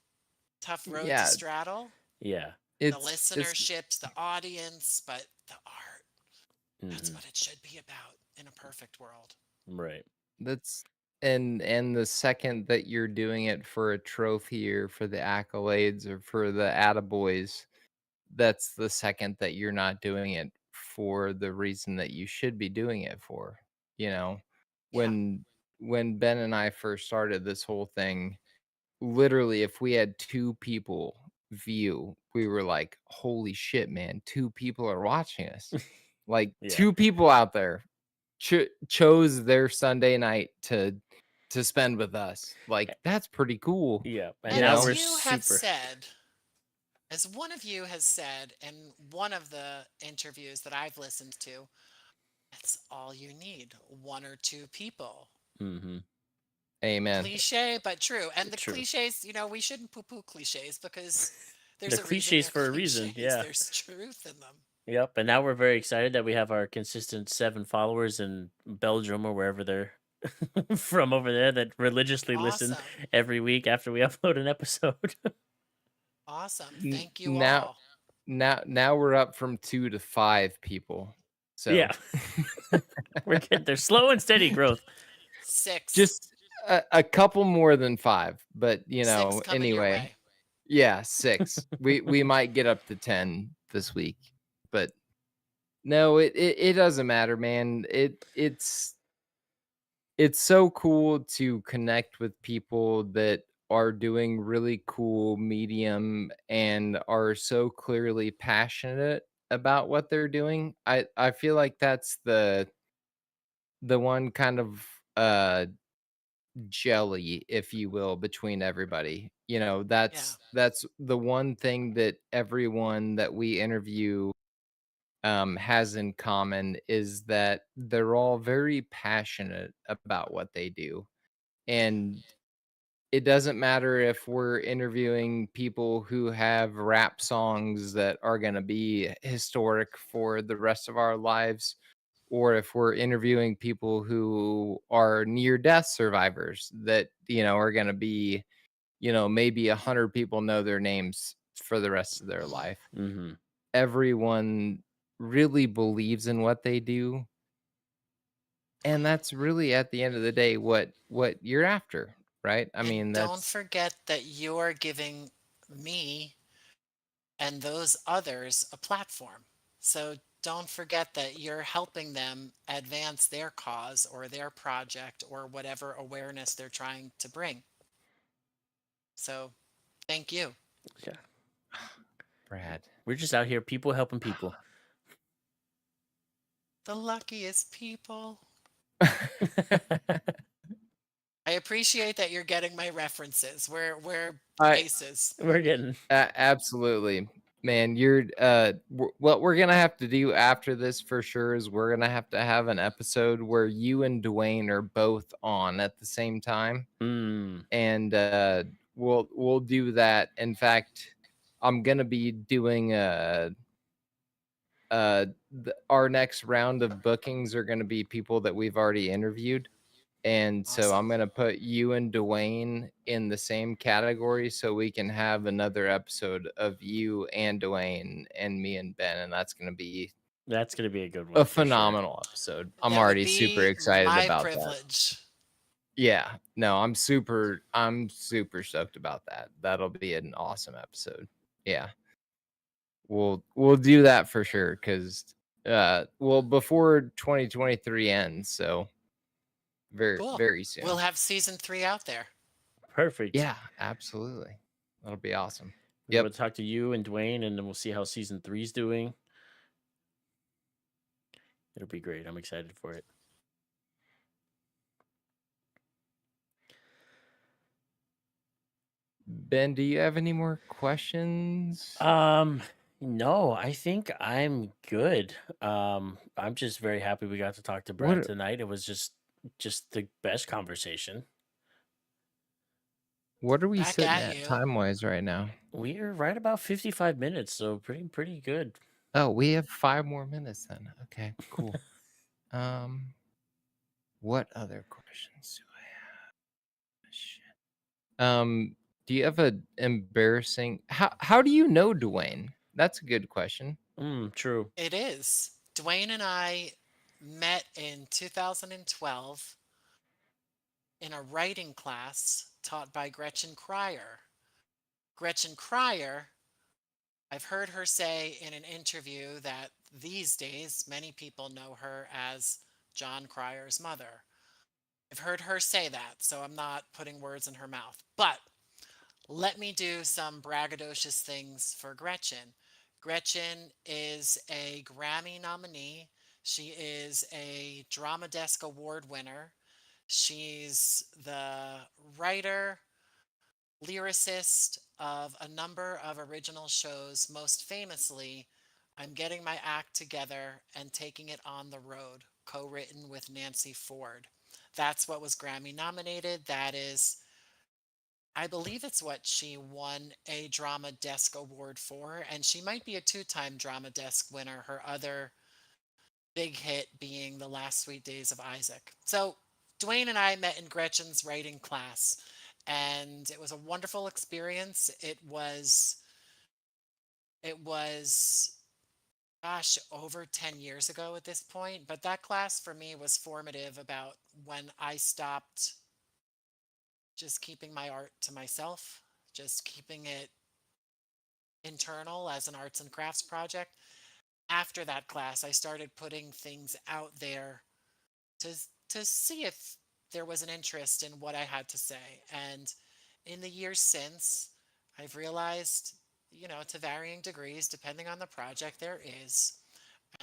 road to Yeah, straddle. Yeah. The it's listenerships, the audience, but the art, that's Mm-hmm. what it should be about in a perfect world. Right. that's and the second that you're doing it for a trophy or for the accolades or for the attaboys, that's the second that you're not doing it for the reason that you should be doing it for. You know, Yeah. when when Ben and I first started this whole thing, literally if we had two people view, we were like, holy shit, man, two people are watching us. Like Yeah. two people out there chose their Sunday night to spend with us. Like that's pretty cool, Yeah. And you And now as know? we're you have super. said, as one of you has said in one of the interviews that I've listened to, that's all you need, one or two people. Mm-hmm. Amen. Cliche, but true. And the True. cliches, we shouldn't poo poo cliches because They're there's a reason cliches they're for a reason. cliches. Yeah. There's truth in them. Yep. And now we're very excited that we have our consistent 7 followers in Belgium or wherever they're from over there that religiously listen Awesome. every week after we upload an episode. Awesome. N- Thank you now all. now we're up from 2 to 5 people. Yeah. So We're getting there. Slow and steady growth. 6. just a couple more than 5, but 6 coming your anyway. way. Yeah, 6. We might get up to 10 this week. But no, it doesn't matter, man. It's so cool to connect with people that are doing really cool medium and are so clearly passionate about what they're doing. I feel like that's the one kind of jelly, if you will, between everybody. Yeah. That's the one thing that everyone that we interview has in common is that they're all very passionate about what they do. And it doesn't matter if we're interviewing people who have rap songs that are going to be historic for the rest of our lives, or if we're interviewing people who are near death survivors that, are going to be, maybe 100 people know their names for the rest of their Mhm. life. Mm-hmm. Everyone really believes in what they do. And that's really at the end of the day what you're after, right? I And mean, don't that's forget that you're giving me and those others a platform. So don't forget that you're helping them advance their cause or their project or whatever awareness they're trying to bring. So thank you. Yeah. Brad. We're just out here, people helping people. The luckiest people. I appreciate that you're getting my references. We're I aces. We're getting. absolutely. Man, what we're going to have to do after this for sure is we're going to have an episode where you and Duane are both on at the same time. Mm, And we'll do that. In fact, I'm going to be doing our next round of bookings are going to be people that we've already interviewed. And so I'm Awesome. going to put you and Duane in the same category so we can have another episode of you and Duane and me and Ben. And that's going to be that's gonna be a good a one for sure. phenomenal episode. I'm That would already super be excited my about that. privilege. Yeah. No, I'm super stoked about that. That'll be an awesome episode. Yeah. We'll do that for sure cuz before 2023 ends, so very Cool. very We'll soon. have season 3 out there. Perfect. Yeah, absolutely. That'll be awesome. We Yep. will talk to you and Dwayne, and then we'll see how season 3's doing. It'll be great. I'm excited for it. Ben, do you have any more questions? No, I think I'm good. I'm just very happy we got to talk to Brad What tonight. It was just the best conversation. what are we Back sitting at at you. time wise right now? We're right about 55 minutes, so pretty good. Oh, we have 5 more minutes then. Okay, cool. What other questions do I have? Shit. Do you have a embarrassing? How do you know Dwayne? That's a good question. True. It is. Dwayne and I met in 2012 in a writing class taught by Gretchen Cryer. Gretchen Cryer, I've heard her say in an interview that these days many people know her as John Cryer's mother. I've heard her say that, so I'm not putting words in her mouth. But let me do some braggadocious things for Gretchen. Gretchen is a Grammy nominee. She is a Drama Desk Award winner. She's the writer, lyricist of a number of original shows, most famously, I'm Getting My Act Together and Taking It on the Road, co written with Nancy Ford. That's what was Grammy nominated. That is, I believe it's what she won a Drama Desk Award for, and she might be a two-time Drama Desk winner. Her other big hit being The Last Sweet Days of Isaac. So Dwayne and I met in Gretchen's writing class, and it was a wonderful experience. It was gosh, over 10 years ago at this point, but that class for me was formative about when I stopped just keeping my art to myself, just keeping it internal as an arts and crafts project. After that class, I started putting things out there to to see if there was an interest in what I had to say. And in the years since, I've realized, to varying degrees, depending on the project, there is.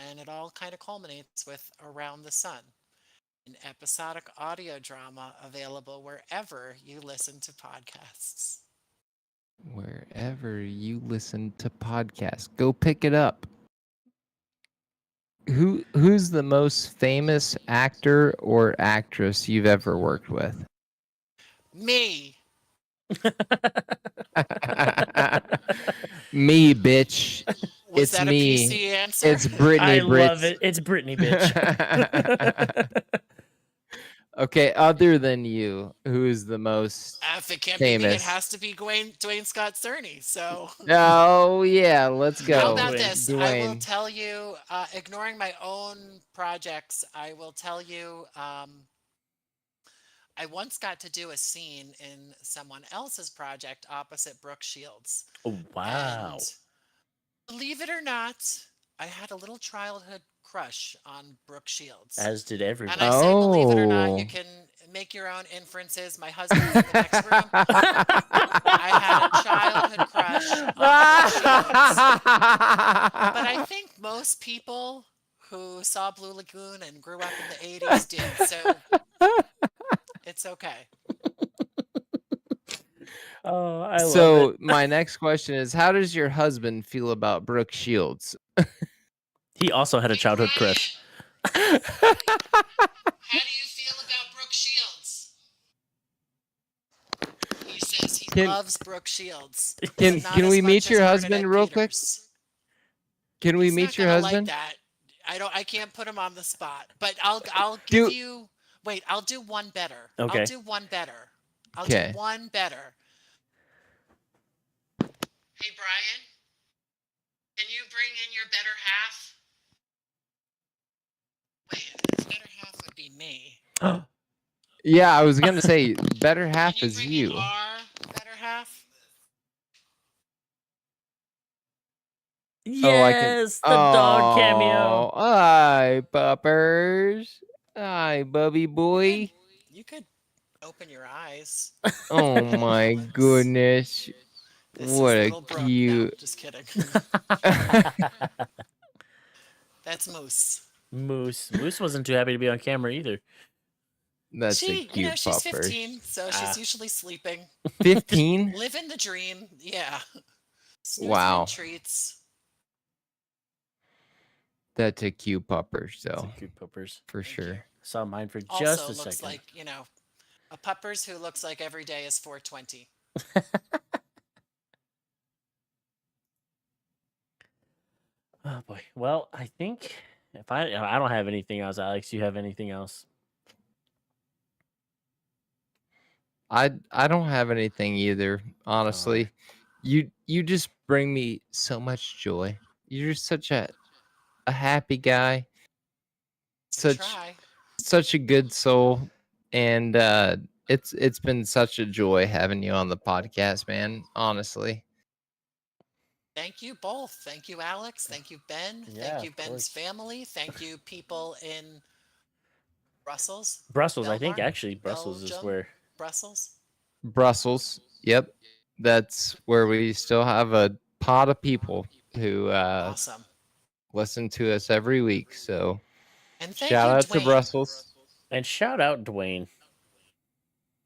And it all kind of culminates with Around the Sun, an episodic audio drama available wherever you listen to podcasts. Wherever you listen to podcasts, go pick it up. Who's the most famous actor or actress you've ever worked with? Me. Me, bitch. Was It's that a me. PC answer? It's Brittany I love Brits. it. It's Brittany, bitch. Okay, other than you, who is the most If it can't be me, it famous? has to be Dwayne Scott Cerny. So Oh yeah, let's how Love go, about Dwayne. this? I will Dwayne. tell you, ignoring my own projects, I will tell you, I once got to do a scene in someone else's project opposite Brooke Shields. Oh, And wow. believe it or not, I had a little childhood crush on Brooke Shields. As did And I everybody. say, believe it or not, you Oh. can make your own inferences. My husband's in the next room. I had a childhood crush on Brooke Shields. But I think most people who saw Blue Lagoon and grew up in the 80s did. So it's okay. Oh, I love So it. my next question is, how does your husband feel about Brooke Shields? He also had a Hey, childhood Brian, crush. how do you feel about Brooke Shields? He says he Can loves Brooke Shields, but can not can as we much meet as your husband Bernadette real quick? Peters. Can we He's not meet your gonna like husband? that. I can't put him on the spot. But I'll give Do you wait, I'll do one better. I'll Okay. do one better. I'll do okay. one better. Hey Brian, can you bring in your better half? Wait, his better half would be me. Yeah, I was gonna say better Can half you is bring in you. our better half? Oh, I can. Yes, the dog cameo. Oh, hi, puppers. Hi, Bubby You could boy. you could open your eyes. Oh my Alex. goodness. This is What a little Brooke. No, cute. just kidding. That's Moose. Moose wasn't too happy to be on camera either. That's a She, cute she's puppers. 15, so she's usually sleeping. 15? Living the dream. Yeah. Snoozing on Wow. treats. That's a cute puppers, It's a though, cute puppers. for Thank you. sure. Saw mine for just Also a looks second. like, a puppers who looks like every day is 420. Oh boy. Well, I think if I don't have anything else, Alex, you have anything else? I don't have anything either, honestly. You just bring me so much joy. You're just such a happy guy, I such try. such a good soul, and it's been such a joy having you on the podcast, man. Honestly, Thank you both. Thank you, Alex. Thank you, Ben. Yeah, Thank you, of Ben's course. family. Thank you, people in Brussels, Brussels, I think Belmarn, actually Brussels is Belgium, where. Brussels. Brussels. Yep, that's where we still have a pot of people who Awesome. listen to us every week. So And thank shout you, out to Dwayne. Brussels. And shout out Dwayne.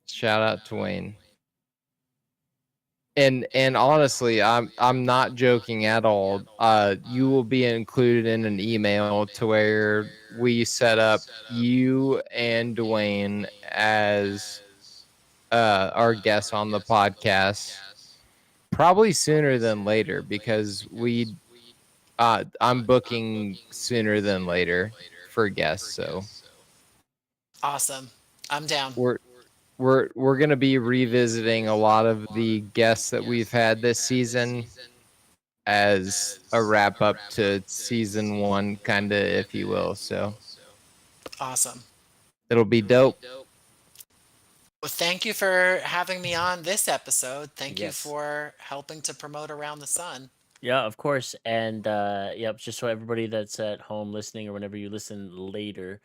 Shout out to Wayne. And honestly, I'm not joking at all. You will be included in an email to where we set up you and Dwayne as our guests on the podcast, probably sooner than later, because I'm booking sooner than later for guests. So Awesome. I'm down. we're gonna be revisiting a lot of the guests that we've had this season as a wrap up to season one, kind of, if you will. So Awesome. it'll be dope. Well, thank you for having me on this episode. Thank you Yes. for helping to promote Around the Sun. Yeah, of course. And yep, just so everybody that's at home listening or whenever you listen later,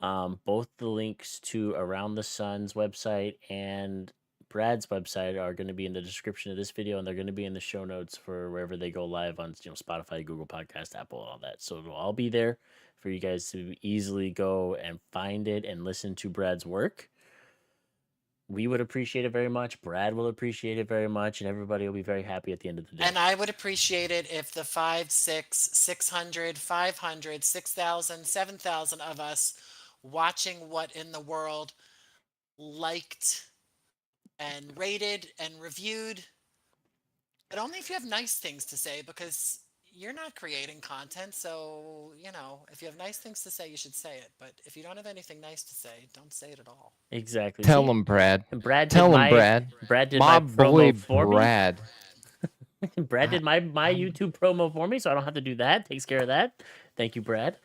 both the links to Around the Sun's website and Brad's website are going to be in the description of this video, and they're going to be in the show notes for wherever they go live on Spotify, Google Podcast, Apple, all that. So it'll all be there for you guys to easily go and find it and listen to Brad's work. We would appreciate it very much. Brad will appreciate it very much, and everybody will be very happy at the end of the day. And I would appreciate it if the 5, 6, 600, 500, 6,000, 7,000 of us watching What in the World liked and rated and reviewed. But only if you have nice things to say, because you're not creating content. So, if you have nice things to say, you should say it. But if you don't have anything nice to say, don't say it at all. Exactly. Tell See? him, Brad. And Brad did Tell him, my Brad. Brad did My my boy, promo for me. Brad. Brad did my YouTube promo for me, so I don't have to do that. Takes care of that. Thank you, Brad.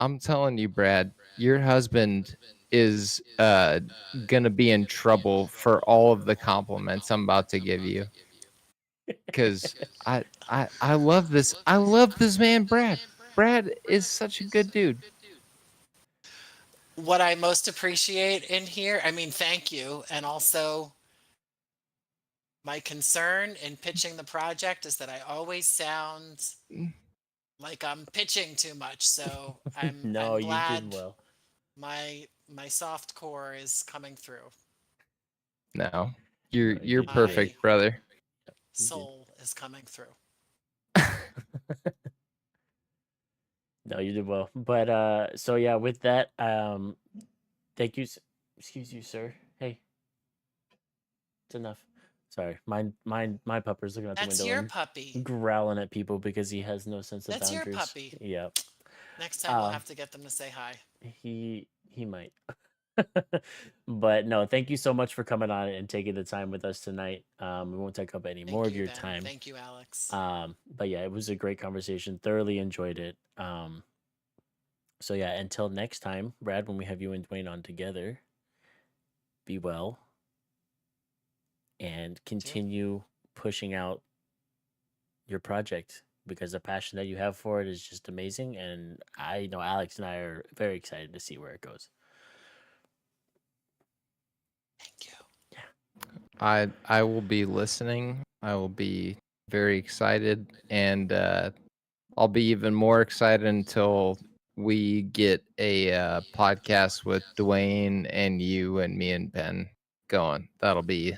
I'm telling you, Brad, your husband is gonna be in trouble for all of the compliments I'm about to give you. Because I love this. I love this man, Brad. Brad is such a good dude. What I most appreciate in here, I mean, thank you. And also, my concern in pitching the project is that I always sound like I'm pitching too much. So No, I'm you did glad well. my soft core is coming through. No, You you're did perfect, My brother. soul is coming through. No, you did well. But so yeah, with that, thank you. Excuse you, sir. Hey, it's enough. Sorry, my pupper's looking out the That's window your and puppy. growling at people because he has no sense of That's your boundaries. puppy. Yeah, Next time we'll Um, have to get them to say hi. he might. But no, thank you so much for coming on and taking the time with us tonight. We won't take up any more Thank of you, your Ben. time. Thank you, Alex. But yeah, it was a great conversation. Thoroughly enjoyed it. So yeah, until next time, Brad, when we have you and Dwayne on together, be well and continue pushing out your project because the passion that you have for it is just amazing. And I know Alex and I are very excited to see where it goes. Thank you. I will be listening. I will be very excited, and I'll be even more excited until we get a podcast with Dwayne and you and me and Ben going. That'll be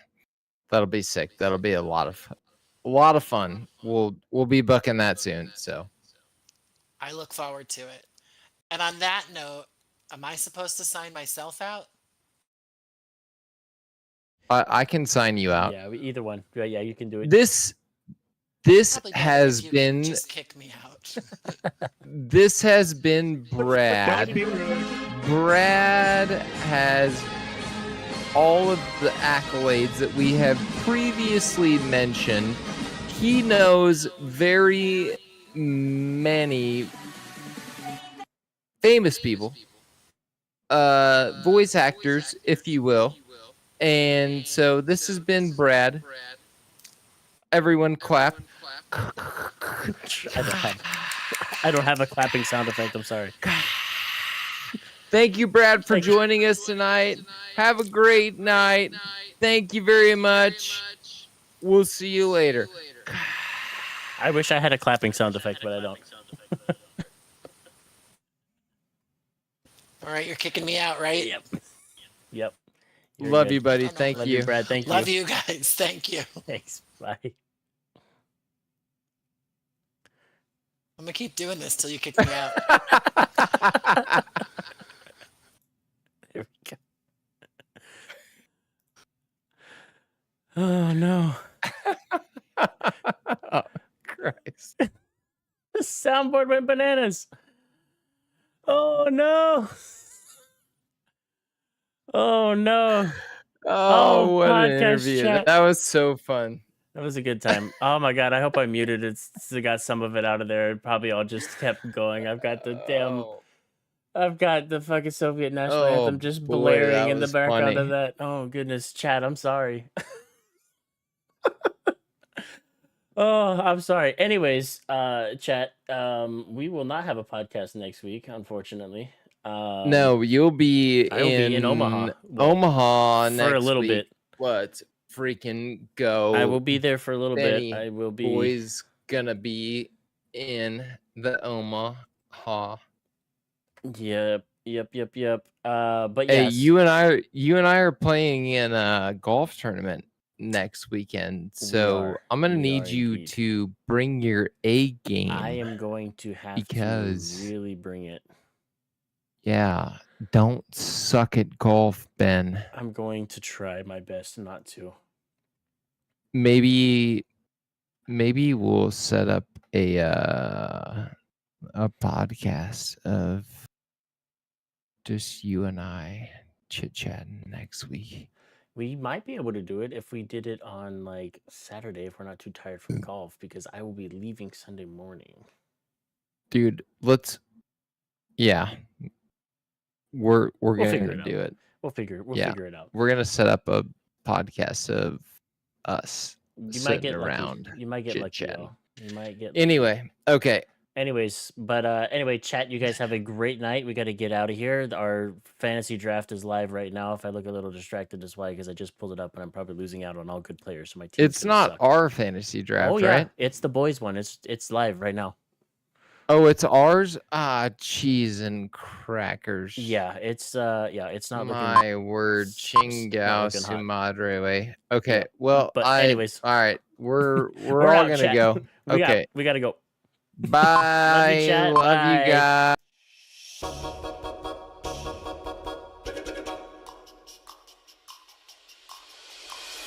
sick. That'll be a lot of fun. We'll be booking that soon. So I look forward to it. And on that note, am I supposed to sign myself out? I can sign you out. Yeah, either one. Yeah, you can do it. This Probably better has if you can been just kick me out. this has been Brad. Brad has all of the accolades that we have previously mentioned. He knows very many famous people, voice actors, if you will. And so this has been Brad. Everyone clap. I don't have a clapping sound effect. I'm sorry. Thank you, Brad, for Thank you. joining us tonight. Have a great night. Thank you very much. We'll see you later. I wish I had a clapping sound effect, but I don't. All right, you're kicking me out, right? Yep. Yep. You're Love good. you, buddy. Thank Love you. you, Brad. Thank Love you. you guys. Thank you. Thanks. Bye. I'm gonna keep doing this till you kick me out. There we go. Oh no. Oh, Christ. The soundboard went bananas. Oh no. Oh no. Oh, what an podcast interview. chat. That was so fun. That was a good time. Oh my god, I hope I muted it. Still got some of it out of there. It probably all just kept going. I've got the fucking Soviet national Oh, anthem just boy, blaring that in the was background of funny. that. Oh goodness, chat, I'm sorry. Oh, I'm sorry. Anyways, chat, we will not have a podcast next week, unfortunately. No, you'll be I will be in Omaha. Well, Omaha for next a little week. bit. Let's freaking go. I will be there for a little Benny bit. I will be. Boy's gonna be in the Omaha. Yep. But Hey, yes, you and I are playing in a golf tournament next weekend. So are. I'm gonna We need are you indeed. to bring your A game. I am going to have because to really bring it. yeah, don't suck at golf, Ben. I'm going to try my best not to. Maybe we'll set up a podcast of just you and I chit-chatting next week. We might be able to do it if we did it on like Saturday if we're not too tired from golf, because I will be leaving Sunday morning. Dude, let's we're gonna do it. We'll figure it out. We're gonna set up a podcast of us You might sitting get around. lucky. You might get lucky chit-chatting. though. You might get lucky. Anyway, okay. Anyways, chat, you guys have a great night. We got to get out of here. Our fantasy draft is live right now. If I look a little distracted, that's why, because I just pulled it up and I'm probably losing out on all good players. So my team. It's not our fantasy draft, oh yeah, right? it's the boys one. It's live right now. Oh, it's ours? Ah, cheese and crackers. Yeah, it's not looking. My word, it's not chingao looking hot. su madre way. Okay, Yeah, well, but anyways. all right, we're We're all out, gonna chat. go. Okay, we gotta go. bye. Love you, chat. Love you Bye. guys.